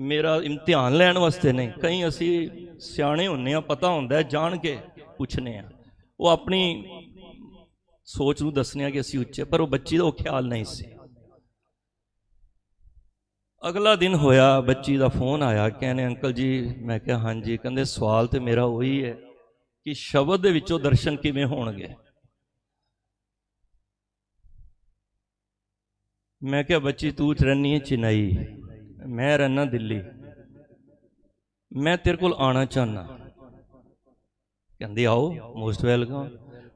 ਮੇਰਾ ਇਮਤਿਹਾਨ ਲੈਣ ਵਾਸਤੇ ਨਹੀਂ, ਕਈ ਅਸੀਂ ਸਿਆਣੇ ਹੁੰਨੇ ਆ, ਪਤਾ ਹੁੰਦਾ ਜਾਣ ਕੇ ਪੁੱਛਨੇ ਆ, ਉਹ ਆਪਣੀ ਸੋਚ ਨੂੰ ਦੱਸਨੇ ਆ ਕਿ ਅਸੀਂ ਉੱਚੇ, ਪਰ ਉਹ ਬੱਚੀ ਦਾ ਉਹ ਖਿਆਲ ਨਹੀਂ ਸੀ। ਅਗਲਾ ਦਿਨ ਹੋਇਆ, ਬੱਚੀ ਦਾ ਫੋਨ ਆਇਆ, ਕਹਿੰਦੇ ਅੰਕਲ ਜੀ। ਮੈਂ ਕਿਹਾ ਹਾਂਜੀ। ਕਹਿੰਦੇ ਸਵਾਲ ਤੇ ਮੇਰਾ ਉਹੀ ਹੈ ਕਿ ਸ਼ਬਦ ਦੇ ਵਿੱਚੋਂ ਦਰਸ਼ਨ ਕਿਵੇਂ ਹੋਣਗੇ। ਮੈਂ ਕਿਹਾ ਬੱਚੀ ਤੂੰ ਰਹਿੰਦੀ ਹੈ ਚੇਨਈ, ਮੈਂ ਰਹਿਣਾ ਦਿੱਲੀ, ਮੈਂ ਤੇਰੇ ਕੋਲ ਆਉਣਾ ਚਾਹੁੰਦਾ। ਕਹਿੰਦੀ ਆਓ, ਮੋਸਟ ਵੈਲਕਮ।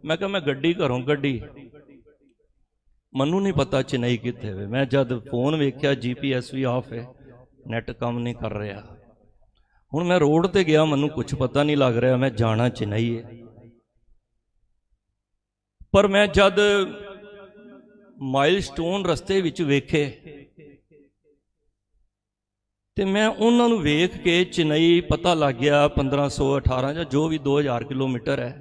ਮੈਂ ਕਿਹਾ ਮੈਂ ਗੱਡੀ ਘਰੋਂ ਕੱਢੀ, ਮੈਨੂੰ ਨਹੀਂ ਪਤਾ ਚੇਨਈ ਕਿੱਥੇ ਵੇ। ਮੈਂ ਜਦ ਫੋਨ ਵੇਖਿਆ GPS ਵੀ ਆਫ ਹੈ, ਨੈਟ ਕੰਮ ਨਹੀਂ ਕਰ ਰਿਹਾ। ਹੁਣ ਮੈਂ ਰੋਡ ਤੇ ਗਿਆ, ਮੈਨੂੰ ਕੁਝ ਪਤਾ ਨਹੀਂ ਲੱਗ ਰਿਹਾ, ਮੈਂ ਜਾਣਾ ਚੇਨਈ ਹੈ। ਪਰ ਮੈਂ ਜਦ ਮਾਈਲਸਟੋਨ ਰਸਤੇ ਵਿੱਚ ਵੇਖੇ ਤੇ ਮੈਂ ਉਹਨਾਂ ਨੂੰ ਵੇਖ ਕੇ ਚੇਨਈ ਪਤਾ ਲੱਗ ਗਿਆ 1500 18 ਜਾਂ ਜੋ ਵੀ 2000 ਕਿਲੋਮੀਟਰ ਹੈ।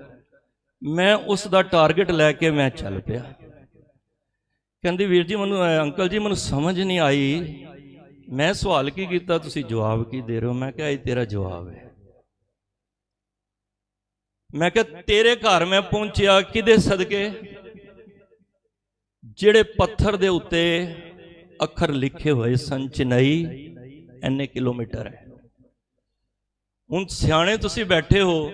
ਮੈਂ ਉਸ ਦਾ ਟਾਰਗੇਟ ਲੈ ਕੇ ਮੈਂ ਚੱਲ ਪਿਆ। ਕਹਿੰਦੀ ਵੀਰ ਜੀ ਮੈਨੂੰ ਅੰਕਲ ਜੀ ਮੈਨੂੰ ਸਮਝ ਨਹੀਂ ਆਈ, ਮੈਂ ਸਵਾਲ ਕੀ ਕੀਤਾ, ਤੁਸੀਂ ਜਵਾਬ ਕੀ ਦੇ ਰਹੇ ਹੋ। ਮੈਂ ਕਿਹਾ ਇਹ ਤੇਰਾ ਜਵਾਬ ਹੈ। ਮੈਂ ਕਿਹਾ ਤੇਰੇ ਘਰ ਮੈਂ ਪਹੁੰਚਿਆ ਕਿਹਦੇ ਸਦਕੇ, ਜਿਹੜੇ ਪੱਥਰ ਦੇ ਉੱਤੇ ਅੱਖਰ ਲਿਖੇ ਹੋਏ ਸਨ, ਚੇਨਈ ਇੰਨੇ ਕਿਲੋਮੀਟਰ ਹੈ। ਹੁਣ ਸਿਆਣੇ ਤੁਸੀਂ ਬੈਠੇ ਹੋ,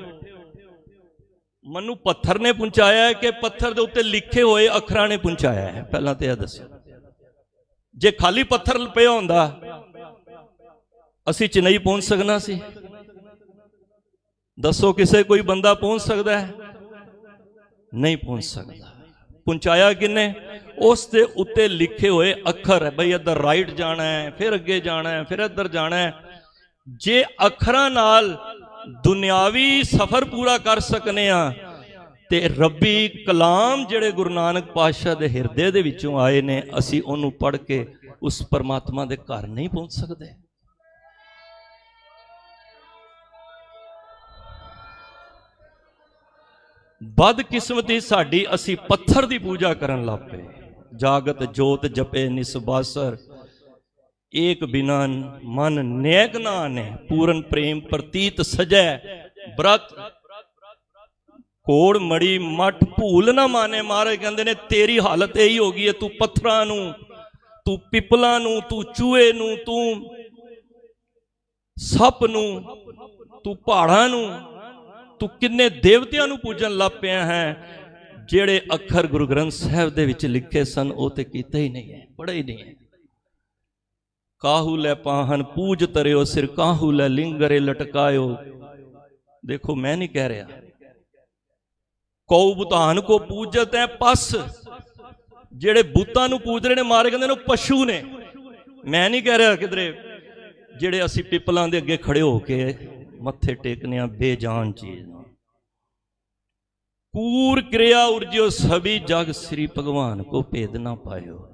ਮੈਨੂੰ ਪੱਥਰ ਨੇ ਪਹੁੰਚਾਇਆ ਹੈ ਕਿ ਪੱਥਰ ਦੇ ਉੱਤੇ ਲਿਖੇ ਹੋਏ ਅੱਖਰਾਂ ਨੇ ਪਹੁੰਚਾਇਆ ਹੈ? ਪਹਿਲਾਂ ਤੇ ਇਹ ਦੱਸੋ। ਜੇ ਖਾਲੀ ਪੱਥਰ ਪਿਆ ਹੁੰਦਾ ਅਸੀਂ ਚੇਨਈ ਪਹੁੰਚ ਸਕਣਾ ਸੀ? ਦੱਸੋ ਕਿਸੇ ਕੋਈ ਬੰਦਾ ਪਹੁੰਚ ਸਕਦਾ ਹੈ? ਨਹੀਂ ਪਹੁੰਚ ਸਕਦਾ। ਪਹੁੰਚਾਇਆ ਕਿੰਨੇ? ਉਸ ਦੇ ਉੱਤੇ ਲਿਖੇ ਹੋਏ ਅੱਖਰ ਹੈ, ਬਈ ਇੱਧਰ ਰਾਈਟ ਜਾਣਾ ਹੈ, ਫਿਰ ਅੱਗੇ ਜਾਣਾ ਹੈ, ਫਿਰ ਇੱਧਰ ਜਾਣਾ ਹੈ। ਜੇ ਅੱਖਰਾਂ ਨਾਲ ਦੁਨਿਆਵੀ ਸਫ਼ਰ ਪੂਰਾ ਕਰ ਸਕਨੇ ਆ ਤੇ ਰੱਬੀ ਕਲਾਮ ਜਿਹੜੇ ਗੁਰੂ ਨਾਨਕ ਪਾਤਸ਼ਾਹ ਦੇ ਹਿਰਦੇ ਦੇ ਵਿੱਚੋਂ ਆਏ ਨੇ, ਅਸੀਂ ਉਹਨੂੰ ਪੜ੍ਹ ਕੇ ਉਸ ਪਰਮਾਤਮਾ ਦੇ ਘਰ ਨਹੀਂ ਪਹੁੰਚ ਸਕਦੇ? ਬਦਕਿਸਮਤੀ ਸਾਡੀ, ਅਸੀਂ ਪੱਥਰ ਦੀ ਪੂਜਾ ਕਰਨ ਲੱਗ ਪਏ। ਜਾਗਤ ਜੋਤ ਜਪੇ ਨਿਸਬਾਸਰ, ਏਕ ਬਿਨਾ ਮਨ ਨੇਕ ਨਾ ਆਨੇ, ਪੂਰਨ ਪ੍ਰੇਮ ਪ੍ਰਤੀਤ ਸਜੈ ਬ੍ਰਤ, ਕੋੜ ਮੜੀ ਮਠ ਭੂਲ ਨਾ ਮਾਨੇ। ਮਹਾਰਾਜ ਕਹਿੰਦੇ ਨੇ ਤੇਰੀ ਹਾਲਤ ਇਹੀ ਹੋ ਗਈ ਹੈ, ਤੂੰ ਪੱਥਰਾਂ ਨੂੰ, ਤੂੰ ਪਿੱਪਲਾਂ ਨੂੰ, ਤੂੰ ਚੂਹੇ ਨੂੰ, ਤੂੰ ਸੱਪ ਨੂੰ, ਤੂੰ ਪਹਾੜਾਂ ਨੂੰ, ਤੂੰ ਕਿੰਨੇ ਦੇਵਤਿਆਂ ਨੂੰ ਪੂਜਣ ਲੱਗ ਪਿਆ ਹੈ। ਜਿਹੜੇ ਅੱਖਰ ਗੁਰੂ ਗ੍ਰੰਥ ਸਾਹਿਬ ਦੇ ਵਿੱਚ ਲਿਖੇ ਸਨ ਉਹ ਤੇ ਕੀਤੇ ਹੀ ਨਹੀਂ ਹੈ, ਪੜ੍ਹੇ ਹੀ ਨਹੀਂ ਹੈ। ਕਾਹੂ ਲੈ ਪਾਹਨ ਪੂਜ ਤਰਿਓ ਸਿਰ, ਕਾਹੂ ਲੈ ਲਿੰਗਰੇ ਲਟਕਾਇਓ। ਦੇਖੋ ਮੈਂ ਨਹੀਂ ਕਹਿ ਰਿਹਾ, ਕਉ ਬੁਤਾਨ ਕੋ ਪੂਜਤ ਹੈ ਪਸ, ਜਿਹੜੇ ਬੁੱਤਾਂ ਨੂੰ ਪੂਜ ਰਹੇ ਨੇ ਮਾਰੇ ਕਹਿੰਦੇ ਨੇ ਉਹ ਪਸ਼ੂ ਨੇ। ਮੈਂ ਨਹੀਂ ਕਹਿ ਰਿਹਾ ਕਿਧਰੇ ਜਿਹੜੇ ਅਸੀਂ ਪਿੱਪਲਾਂ ਦੇ ਅੱਗੇ ਖੜੇ ਹੋ ਕੇ ਮੱਥੇ ਟੇਕਨੇ ਆ ਬੇਜਾਨ ਚੀਜ਼। ਕੂਰ ਕਿਰਿਆ ਉਰਜਿਓ ਸਭੀ ਜਗ ਸ੍ਰੀ ਭਗਵਾਨ ਕੋ ਭੇਦ ਨਾ ਪਾਇਓ।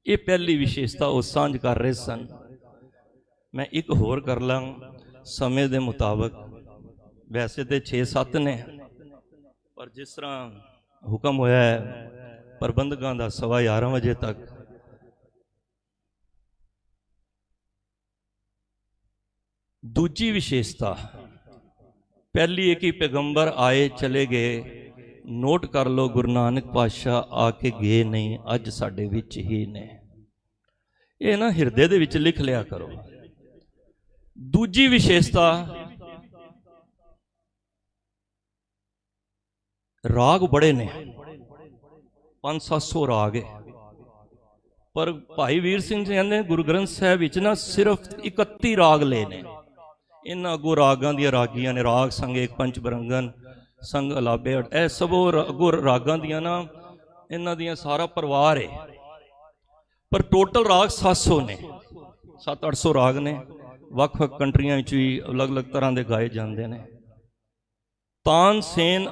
ਇਹ ਪਹਿਲੀ ਵਿਸ਼ੇਸ਼ਤਾ ਉਹ ਸਾਂਝ ਕਰ ਰਹੇ ਸਨ। ਮੈਂ ਇੱਕ ਹੋਰ ਕਰ ਲਾਂ ਸਮੇਂ ਦੇ ਮੁਤਾਬਕ, ਵੈਸੇ ਤੇ 6-7 ਨੇ, ਪਰ ਜਿਸ ਤਰ੍ਹਾਂ ਹੁਕਮ ਹੋਇਆ ਹੈ ਪ੍ਰਬੰਧਕਾਂ ਦਾ 11:15 ਵਜੇ ਤੱਕ, ਦੂਜੀ ਵਿਸ਼ੇਸ਼ਤਾ, ਪਹਿਲੀ ਹੈ ਕਿ ਪੈਗੰਬਰ ਆਏ ਚਲੇ ਗਏ। ਨੋਟ ਕਰ ਲਓ, ਗੁਰੂ ਨਾਨਕ ਪਾਤਸ਼ਾਹ ਆ ਕੇ ਗਏ ਨਹੀਂ, ਅੱਜ ਸਾਡੇ ਵਿੱਚ ਹੀ ਨੇ। ਇਹ ਨਾ ਹਿਰਦੇ ਦੇ ਵਿੱਚ ਲਿਖ ਲਿਆ ਕਰੋ। ਦੂਜੀ ਵਿਸ਼ੇਸ਼ਤਾ, ਰਾਗ ਬੜੇ ਨੇ, 500-700 ਰਾਗ ਹੈ, ਪਰ ਭਾਈ ਵੀਰ ਸਿੰਘ ਜੀ ਕਹਿੰਦੇ ਗੁਰੂ ਗ੍ਰੰਥ ਸਾਹਿਬ ਵਿੱਚ ਨਾ ਸਿਰਫ 31 ਰਾਗ ਲਏ ਨੇ। ਇਹਨਾਂ ਅੱਗੋਂ ਰਾਗਾਂ ਦੀਆਂ ਰਾਗੀਆਂ ਨੇ, ਰਾਗ ਸੰਗ ਏਕ ਪੰਚ ਬਰੰਗਨ ਸੰਗ ਅਲਾਬੇ, ਇਹ ਸਭ ਅੱਗੋਂ ਰਾਗਾਂ ਦੀਆਂ ਨਾ ਇਹਨਾਂ ਦੀਆਂ ਸਾਰਾ ਪਰਿਵਾਰ ਹੈ। ਪਰ ਟੋਟਲ ਰਾਗ 700 ਨੇ, 700-800 ਰਾਗ ਨੇ। ਵੱਖ-ਵੱਖ ਕੰਟਰੀਆਂ ਵਿੱਚ ਵੀ ਅਲੱਗ-ਅਲੱਗ ਤਰ੍ਹਾਂ ਦੇ ਗਾਏ ਜਾਂਦੇ ਨੇ। ਤਾਨਸੇਨ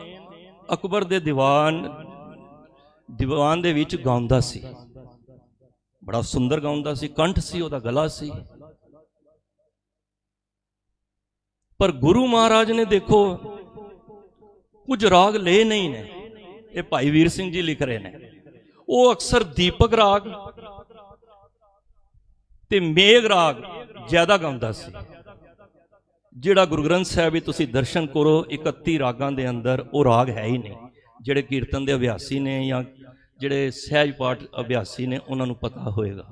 ਅਕਬਰ ਦੇ ਦੀਵਾਨ ਦੇ ਵਿੱਚ ਗਾਉਂਦਾ ਸੀ, ਬੜਾ ਸੁੰਦਰ ਗਾਉਂਦਾ ਸੀ, ਕੰਠ ਸੀ ਉਹਦਾ, ਗਲਾ ਸੀ। ਪਰ ਗੁਰੂ ਮਹਾਰਾਜ ਨੇ ਦੇਖੋ ਕੁਝ ਰਾਗ ਲਏ ਨਹੀਂ ਨੇ, ਇਹ ਭਾਈ ਵੀਰ ਸਿੰਘ ਜੀ ਲਿਖ ਰਹੇ ਨੇ। ਉਹ ਅਕਸਰ ਦੀਪਕ ਰਾਗ ਤੇ ਮੇਘ ਰਾਗ ਜ਼ਿਆਦਾ ਗਾਉਂਦਾ ਸੀ। ਜਿਹੜਾ ਗੁਰੂ ਗ੍ਰੰਥ ਸਾਹਿਬ ਵੀ ਤੁਸੀਂ ਦਰਸ਼ਨ ਕਰੋ 31 ਰਾਗਾਂ ਦੇ ਅੰਦਰ ਉਹ ਰਾਗ ਹੈ ਹੀ ਨਹੀਂ। ਜਿਹੜੇ ਕੀਰਤਨ ਦੇ ਅਭਿਆਸੀ ਨੇ ਜਾਂ ਜਿਹੜੇ ਸਹਿਜ ਪਾਠ ਅਭਿਆਸੀ ਨੇ ਉਹਨਾਂ ਨੂੰ ਪਤਾ ਹੋਏਗਾ,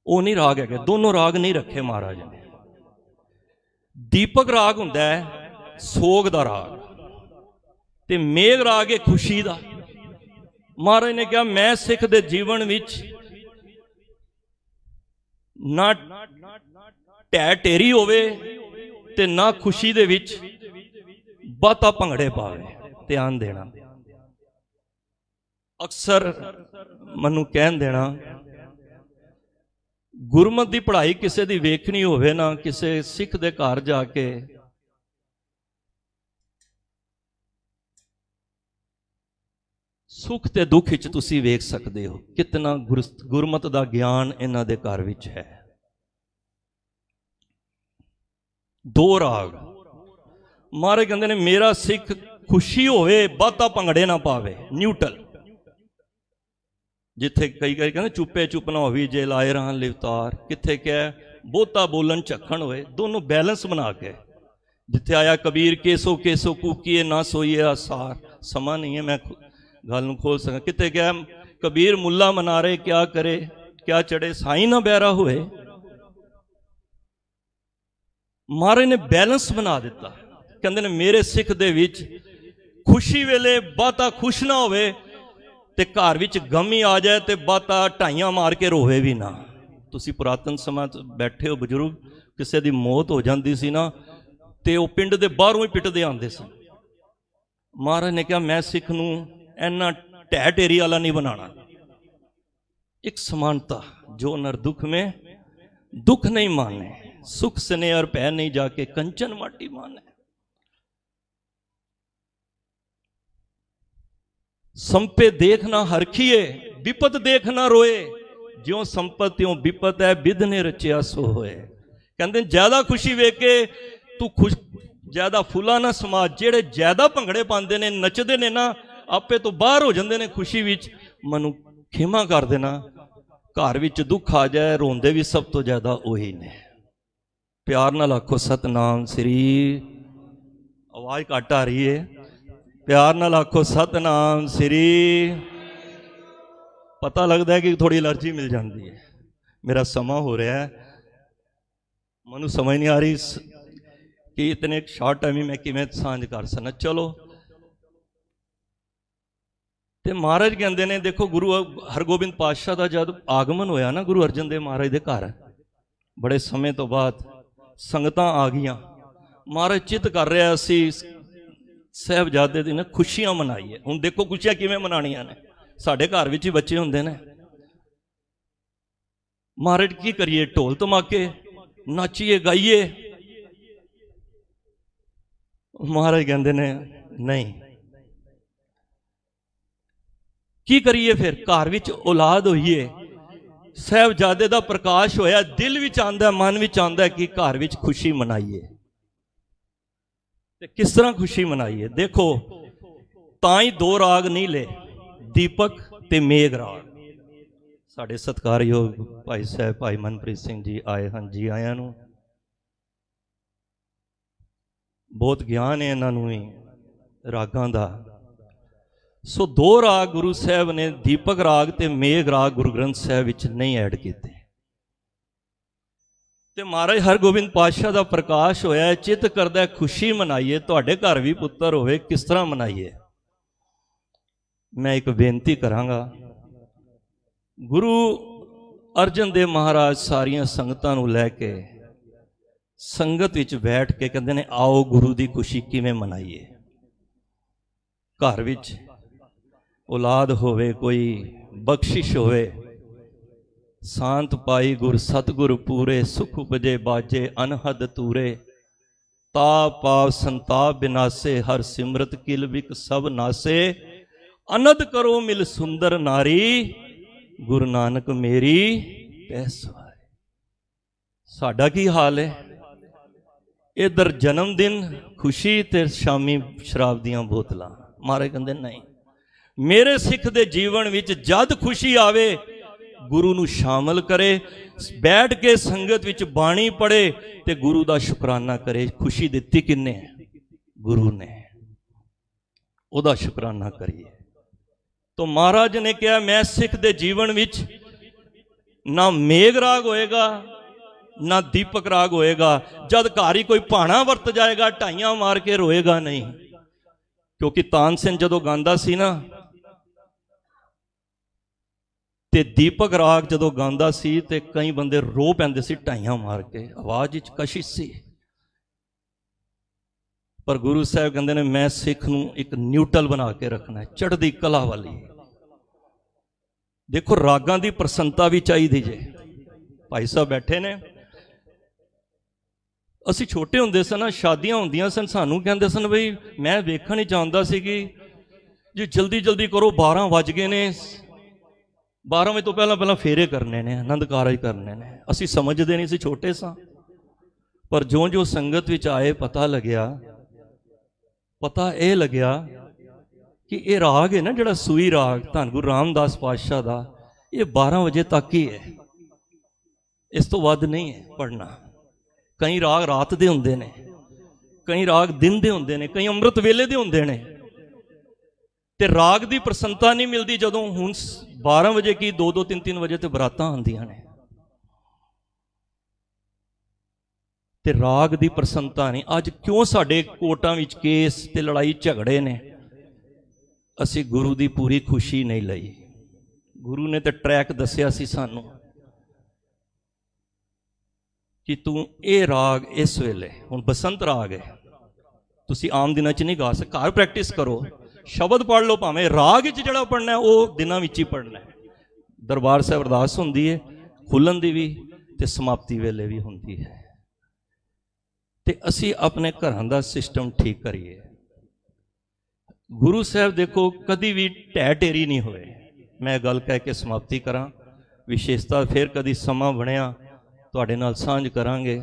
ਉਹ ਨਹੀਂ ਰਾਗ ਹੈਗੇ। ਦੋਨੋਂ ਰਾਗ ਨਹੀਂ ਰੱਖੇ ਮਹਾਰਾਜ ਨੇ। ਦੀਪਕ ਰਾਗ ਹੁੰਦਾ ਹੈ ਸੋਗ ਦਾ ਰਾਗ, ਤੇ ਮੇਘ ਰਾਗ ਹੈ ਖੁਸ਼ੀ ਦਾ। ਮਹਾਰਾਜ ਨੇ ਕਿਹਾ ਮੈਂ ਸਿੱਖ ਦੇ ਜੀਵਨ ਵਿੱਚ ਨਾ ਢਹਿ ਢੇਰੀ ਹੋਵੇ ਤੇ ਨਾ ਖੁਸ਼ੀ ਦੇ ਵਿੱਚ ਬਾਤਾਂ ਭੰਗੜੇ ਪਾਵੇ। ਧਿਆਨ ਦੇਣਾ। ਅਕਸਰ ਮੈਨੂੰ ਕਹਿਣ ਦੇਣਾ, ਗੁਰਮਤ ਦੀ ਪੜ੍ਹਾਈ ਕਿਸੇ ਦੀ ਵੇਖਣੀ ਹੋਵੇ ਨਾ, ਕਿਸੇ ਸਿੱਖ ਦੇ ਘਰ ਜਾ ਕੇ ਸੁੱਖ ਤੇ ਦੁੱਖ ਵਿੱਚ ਤੁਸੀਂ ਵੇਖ ਸਕਦੇ ਹੋ ਕਿਤਨਾ ਗੁਰਮਤ ਦਾ ਗਿਆਨ ਇਹਨਾਂ ਦੇ ਘਰ ਵਿੱਚ ਹੈ। ਦੋ ਰਾਗ ਮਹਾਰਾਜ ਕਹਿੰਦੇ ਨੇ ਮੇਰਾ ਸਿੱਖ ਖੁਸ਼ੀ ਹੋਵੇ ਬਾਤਾਂ ਭੰਗੜੇ ਨਾ ਪਾਵੇ, ਨਿਊਟਰਲ। ਜਿੱਥੇ ਕਈ ਕਹਿੰਦੇ ਚੁੱਪੇ ਚੁੱਪ ਨਾ ਹੋਵੀ ਜੇ ਲਾਏ ਰਾਂ ਲਿਵਤਾਰ, ਕਿੱਥੇ ਕਿਹਾ ਬਹੁਤਾ ਬੋਲਣ ਝੱਖਣ ਹੋਏ, ਦੋਨੋਂ ਬੈਲੈਂਸ ਬਣਾ ਕੇ। ਜਿੱਥੇ ਆਇਆ ਕਬੀਰ ਕੇਸੋ ਕੇਸੋ ਕੂਕੀਏ ਨਾ ਸੋਈਏ ਆਸਾਰ, ਸਮਾਂ ਨਹੀਂ ਹੈ ਮੈਂ ਗੱਲ ਨੂੰ ਖੋਲ ਸਕਾਂ। ਕਿੱਥੇ ਕਿਹਾ ਕਬੀਰ ਮੁੱਲਾ ਮਨਾਰੇ ਕਿਆ ਕਰੇ, ਕਿਆ ਚੜੇ ਸਾਈਂ ਨਾ ਬਹਿਰਾ ਹੋਏ। ਮਹਾਰਾਜ ਨੇ ਬੈਲੈਂਸ ਬਣਾ ਦਿੱਤਾ। ਕਹਿੰਦੇ ਨੇ ਮੇਰੇ ਸਿੱਖ ਦੇ ਵਿੱਚ ਖੁਸ਼ੀ ਵੇਲੇ ਬਾਤਾਂ ਖੁਸ਼ ਨਾ ਹੋਵੇ ਤੇ ਘਰ ਵਿੱਚ ਗਮ ਹੀ ਆ ਜਾਏ ਤੇ ਬਾਤਾਂ ਢਾਈਆਂ ਮਾਰ ਕੇ ਰੋਵੇ ਵੀ ਨਾ। ਤੁਸੀਂ ਪੁਰਾਤਨ ਸਮਾਂ 'ਚ ਬੈਠੇ ਹੋ ਬਜ਼ੁਰਗ, ਕਿਸੇ ਦੀ ਮੌਤ ਹੋ ਜਾਂਦੀ ਸੀ ਨਾ ਤੇ ਉਹ ਪਿੰਡ ਦੇ ਬਾਹਰੋਂ ਹੀ ਪਿੱਟਦੇ ਆਉਂਦੇ ਸਨ। ਮਹਾਰਾਜ ਨੇ ਕਿਹਾ ਮੈਂ ਸਿੱਖ ਨੂੰ ਇੰਨਾ ਢਹਿ ਢੇਰੀ ਵਾਲਾ ਨਹੀਂ ਬਣਾਉਣਾ। ਇੱਕ ਸਮਾਨਤਾ, ਜੋ ਨਰ ਦੁੱਖ में दुख नहीं माने, सुख स्नेह और पै नहीं जाके कंचन माटी माने। संपे देख ना हरखिए, विपत देख ना रोए, ज्यों संपत त्यों विपत है, बिध ने रचिया सो होए। कहते ज्यादा खुशी वेख के तू खुश ज्यादा फुला ना समाज। जेड़े ज्यादा भंगड़े पाते ने नचते ने ना आपे तो बाहर हो जाते ने खुशी विच। मनु खेमा कर देना, घर विच दुख आ जाए रोंदे भी सब तो ज्यादा उही ने। प्यार नाल आखो सतनाम श्री, आवाज घट आ रही है, प्यार नाल आखो सतनाम श्री। पता लगता है कि थोड़ी एलर्जी मिल जाती है। मेरा समा हो रहा है, मनु समझ नहीं आ रही कि इतने शॉर्ट टाइम में मैं किवें सांझ कर सकना। चलो ਤੇ ਮਹਾਰਾਜ ਕਹਿੰਦੇ ਨੇ ਦੇਖੋ ਗੁਰੂ ਹਰਗੋਬਿੰਦ ਪਾਤਸ਼ਾਹ ਦਾ ਜਦ ਆਗਮਨ ਹੋਇਆ ਨਾ ਗੁਰੂ ਅਰਜਨ ਦੇਵ ਮਹਾਰਾਜ ਦੇ ਘਰ, ਬੜੇ ਸਮੇਂ ਤੋਂ ਬਾਅਦ ਸੰਗਤਾਂ ਆ ਗਈਆਂ। ਮਹਾਰਾਜ ਚਿੱਤ ਕਰ ਰਿਹਾ ਸੀ ਸਾਹਿਬਜ਼ਾਦੇ ਦੀ ਨਾ ਖੁਸ਼ੀਆਂ ਮਨਾਈਏ। ਹੁਣ ਦੇਖੋ ਖੁਸ਼ੀਆਂ ਕਿਵੇਂ ਮਨਾਉਣੀਆਂ ਨੇ, ਸਾਡੇ ਘਰ ਵਿੱਚ ਹੀ ਬੱਚੇ ਹੁੰਦੇ ਨੇ। ਮਹਾਰਾਜ ਕੀ ਕਰੀਏ, ਢੋਲ ਧਮਾਕੇ ਨਾਚੀਏ ਗਾਈਏ। ਮਹਾਰਾਜ ਕਹਿੰਦੇ ਨੇ ਨਹੀਂ, ਕੀ ਕਰੀਏ ਫਿਰ? ਘਰ ਵਿੱਚ ਔਲਾਦ ਹੋਈਏ, ਸਾਹਿਬਜ਼ਾਦੇ ਦਾ ਪ੍ਰਕਾਸ਼ ਹੋਇਆ, ਦਿਲ ਵਿੱਚ ਆਉਂਦਾ, ਮਨ ਵਿੱਚ ਆਉਂਦਾ ਕਿ ਘਰ ਵਿੱਚ ਖੁਸ਼ੀ ਮਨਾਈਏ। ਤੇ ਕਿਸ ਤਰ੍ਹਾਂ ਖੁਸ਼ੀ ਮਨਾਈਏ? ਦੇਖੋ ਤਾਂ ਹੀ ਦੋ ਰਾਗ ਨਹੀਂ ਲਏ, ਦੀਪਕ ਤੇ ਮੇਘ ਰਾਗ। ਸਾਡੇ ਸਤਿਕਾਰਯੋਗ ਭਾਈ ਸਾਹਿਬ ਭਾਈ ਮਨਪ੍ਰੀਤ ਸਿੰਘ ਜੀ ਆਏ ਹਨ, ਜੀ ਆਇਆਂ ਨੂੰ। ਬਹੁਤ ਗਿਆਨ ਹੈ ਇਹਨਾਂ ਨੂੰ ਵੀ ਰਾਗਾਂ ਦਾ। ਸੋ ਦੋ ਰਾਗ ਗੁਰੂ ਸਾਹਿਬ ਨੇ ਦੀਪਕ ਰਾਗ ਤੇ ਮੇਘ ਰਾਗ ਗੁਰੂ ਗ੍ਰੰਥ ਸਾਹਿਬ ਵਿੱਚ ਨਹੀਂ ਐਡ ਕੀਤੇ। ਤੇ ਮਹਾਰਾਜ ਹਰਗੋਬਿੰਦ ਪਾਤਸ਼ਾਹ ਦਾ ਪ੍ਰਕਾਸ਼ ਹੋਇਆ, ਚਿੱਤ ਕਰਦਾ ਖੁਸ਼ੀ ਮਨਾਈਏ। ਤੁਹਾਡੇ ਘਰ ਵੀ ਪੁੱਤਰ ਹੋਵੇ, ਕਿਸ ਤਰ੍ਹਾਂ ਮਨਾਈਏ? ਮੈਂ ਇੱਕ ਬੇਨਤੀ ਕਰਾਂਗਾ। ਗੁਰੂ ਅਰਜਨ ਦੇਵ ਮਹਾਰਾਜ ਸਾਰੀਆਂ ਸੰਗਤਾਂ ਨੂੰ ਲੈ ਕੇ ਸੰਗਤ ਵਿੱਚ ਬੈਠ ਕੇ ਕਹਿੰਦੇ ਨੇ ਆਓ ਗੁਰੂ ਦੀ ਖੁਸ਼ੀ ਕਿਵੇਂ ਮਨਾਈਏ। ਘਰ ਵਿੱਚ ਔਲਾਦ ਹੋਵੇ, ਕੋਈ ਬਖਸ਼ਿਸ਼ ਹੋਵੇ, शांत पाई गुर सतगुर पूरे, सुख उपजे बाजे अनहद तूरे। ताप पाप संताप बिनासे, हर सिमरत किल बिक सब नासे। अनद करो मिल सुंदर नारी, गुरु नानक मेरी पैसवारी। साडा की हाल है? इधर जन्मदिन खुशी ते शामी शराब दियां बोतलां। महाराज कहंदे नहीं, मेरे सिख दे जीवन विच जद खुशी आवे गुरु नूं शामिल करे, बैठ के संगत विच बाणी पढ़े ते गुरु दा शुकराना करे। खुशी दित्ती किन्ने? गुरु ने। उहदा शुकराना करिए। तो महाराज ने कहा मैं सिख दे जीवन विच ना मेघ राग होएगा ना दीपक राग होएगा। जद घर ही कोई भाणा वरत जाएगा ढाइयां मार के रोएगा नहीं। क्योंकि तानसेन जदों गांदा सी ना ते दीपक राग जदों गांदा सी ते कई बंदे रो पैंदे सी ढाइयां मार के, आवाज विच कशिश सी। पर गुरु साहब कहते ने मैं सिख नूं एक न्यूट्रल बना के रखना है, चढ़दी कला वाली। देखो रागां दी प्रसन्नता भी चाहिए जे। भाई साहब बैठे ने, असी छोटे हुंदे सन, शादियां हुंदियां सन, सानू कहंदे सन बई मैं वेखण ही चाहुंदा सी कि जी जल्दी जल्दी करो 12 वज गए ने, 12 वजे तो पहला फेरे करने ने, आनंद कारज करने ने। असी समझदे नहीं सी, छोटे सां। पर जो जो संगत विच आए पता यह लग्या कि यह राग है ना जिहड़ा सूई राग धन गुरु रामदास पातशाह दा, ये 12 बजे तक ही है, इस तो वध नहीं है पढ़ना। कई राग रात दे हुंदे ने, कई राग दिन दे हुंदे ने, कई अमृत वेले दे हुंदे ने। ते राग दी प्रसन्नता नहीं मिलती जदों हुण 12 बजे की 2-2 3-3 बजे ते बरातां आंदियां ने ते राग दी प्रसन्नता नहीं। अज क्यों साडे कोर्टां विच केस ते लड़ाई झगड़े ने? असी गुरु दी पूरी खुशी नहीं लई। गुरु ने तो ट्रैक दस्सिया सी सानू कि तू ये राग इस वेले, हुण बसंत राग है, तुसी आम दिनां च नहीं गा सकदे, घर प्रैक्टिस करो, शब्द पढ़ लो, भावें राग च जिहड़ा पढ़ना है वो दिनां विच ही पढ़ना है। दरबार साहिब अरदास हुंदी है, खुलण दी भी ते समाप्ति वेले भी हुंदी है। ते असी अपने घरां दा सिस्टम ठीक करिए। गुरु साहब देखो कदी भी ढह ढेरी नहीं होए। मैं गल कह के समाप्ति करा, विशेषता फिर कदी समा बनया तुहाडे नाल सांझ करांगे।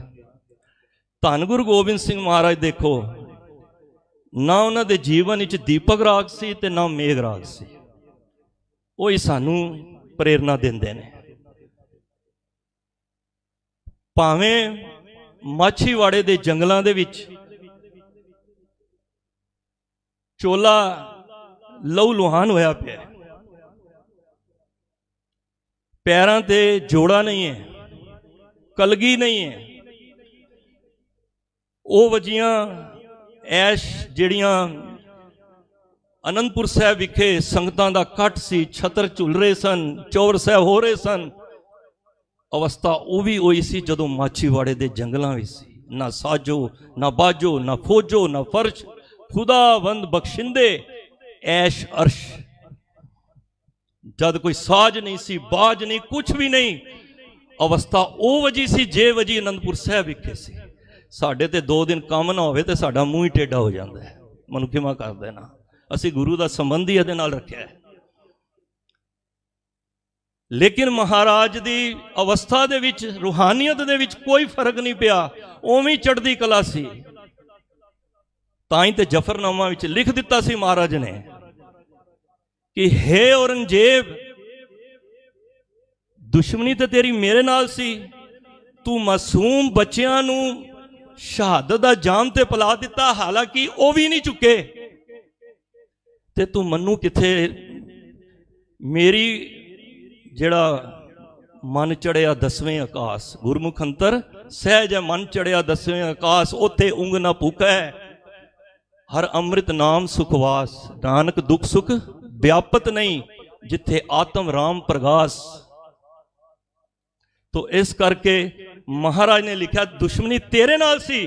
धन गुरु गोबिंद सिंह महाराज देखो ना उन्हां दे जीवन विच दीपक राग सी ते ना मेघ राग सी। वो ही सानू प्रेरणा दिंदे ने। भावें माछीवाड़े दे जंगलां दे विच चोला लहू लुहान होया पिया, पैरां ते जोड़ा नहीं है, कलगी नहीं है, वो वजियां ऐश जिहड़ियां आनंदपुर साहब विखे संगतां दा कट सी, छतर झुल रहे सन, चौर साहब हो रहे सन, अवस्था वो भी हुई सी जदों माछीवाड़े दे जंगलां विच सी। ना साजो ना बाजो ना फौजो ना फर्श, खुदावंद बख्शिंदे ऐश अर्श। जद कोई साज नहीं सी, बाज नहीं, कुछ भी नहीं, अवस्था ओ वजी सी जे वजी आनंदपुर साहब विखे सी। साडे ते 2 दिन काम ना होवे ते साडा मूँह ही टेढ़ा हो जाता है, मनु खिमा कर देना। असी गुरु दा संबंध ही इहदे नाल रखिया है। लेकिन महाराज दी अवस्था दे विच रूहानियत दे विच कोई फर्क नहीं पिया, उवें चढ़दी कला सी। ताई ते जफरनामा विच लिख दिता सी महाराज ने कि हे औरंगजेब, दुश्मनी तो तेरी मेरे नाल सी, तू मासूम बच्चियां नू शहादत दा जाम ते पिला दिता, हालांकि वो भी नहीं चुके, ते तू मन्नू किथे मेरी जिहड़ा मन चढ़िया 10वें आकाश, गुरमुख अंतर सहज है मन चढ़िया 10वें आकाश, उत्थे ऊंग ना भूखा है, हर अमृत नाम सुखवास, नानक दुख सुख व्यापत नहीं, जिथे आत्म राम प्रगास। तो इस करके महाराज ने लिखा दुश्मनी तेरे नाल सी,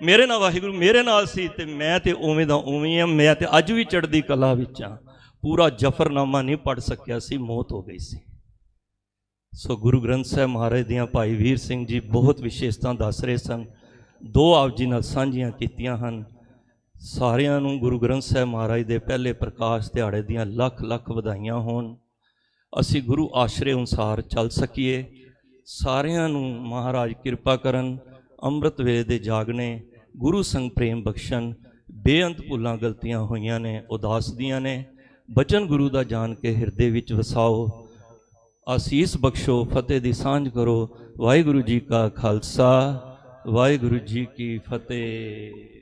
मेरे नाल वाहिगुरु मेरे नाल सी, ते मैं ते उवें दा उवें हां, मैं ते अज भी चढ़दी कला विच हां। पूरा जफरनामा नहीं पढ़ सकिया सी, मौत हो गई सी। सो गुरु ग्रंथ साहिब महाराज दियां भाई वीर सिंह जी बहुत विशेषता दस रहे सन, 2 आप जी नाल सांझियां कीतियां हन। सारियां नूं गुरु ग्रंथ साहिब महाराज दे पहले प्रकाश दिहाड़े दियां लख लख वधाइयां होण। असी गुरु आश्रे अनुसार चल सकीए। सारियां नूं महाराज किरपा करन, अमृत वेले दे जागने, गुरु संग प्रेम बख्शण। बेअंत भुलां गलतियां होईयां ने, उदास दियां ने, बचन गुरु दा जान के हिरदे विच वसाओ। ਆਸੀਸ ਬਖਸ਼ੋ, ਫਤਿਹ ਦੀ ਸਾਂਝ ਕਰੋ। ਵਾਹਿਗੁਰੂ ਜੀ ਕਾ ਖਾਲਸਾ, ਵਾਹਿਗੁਰੂ ਜੀ ਕੀ ਫਤਿਹ।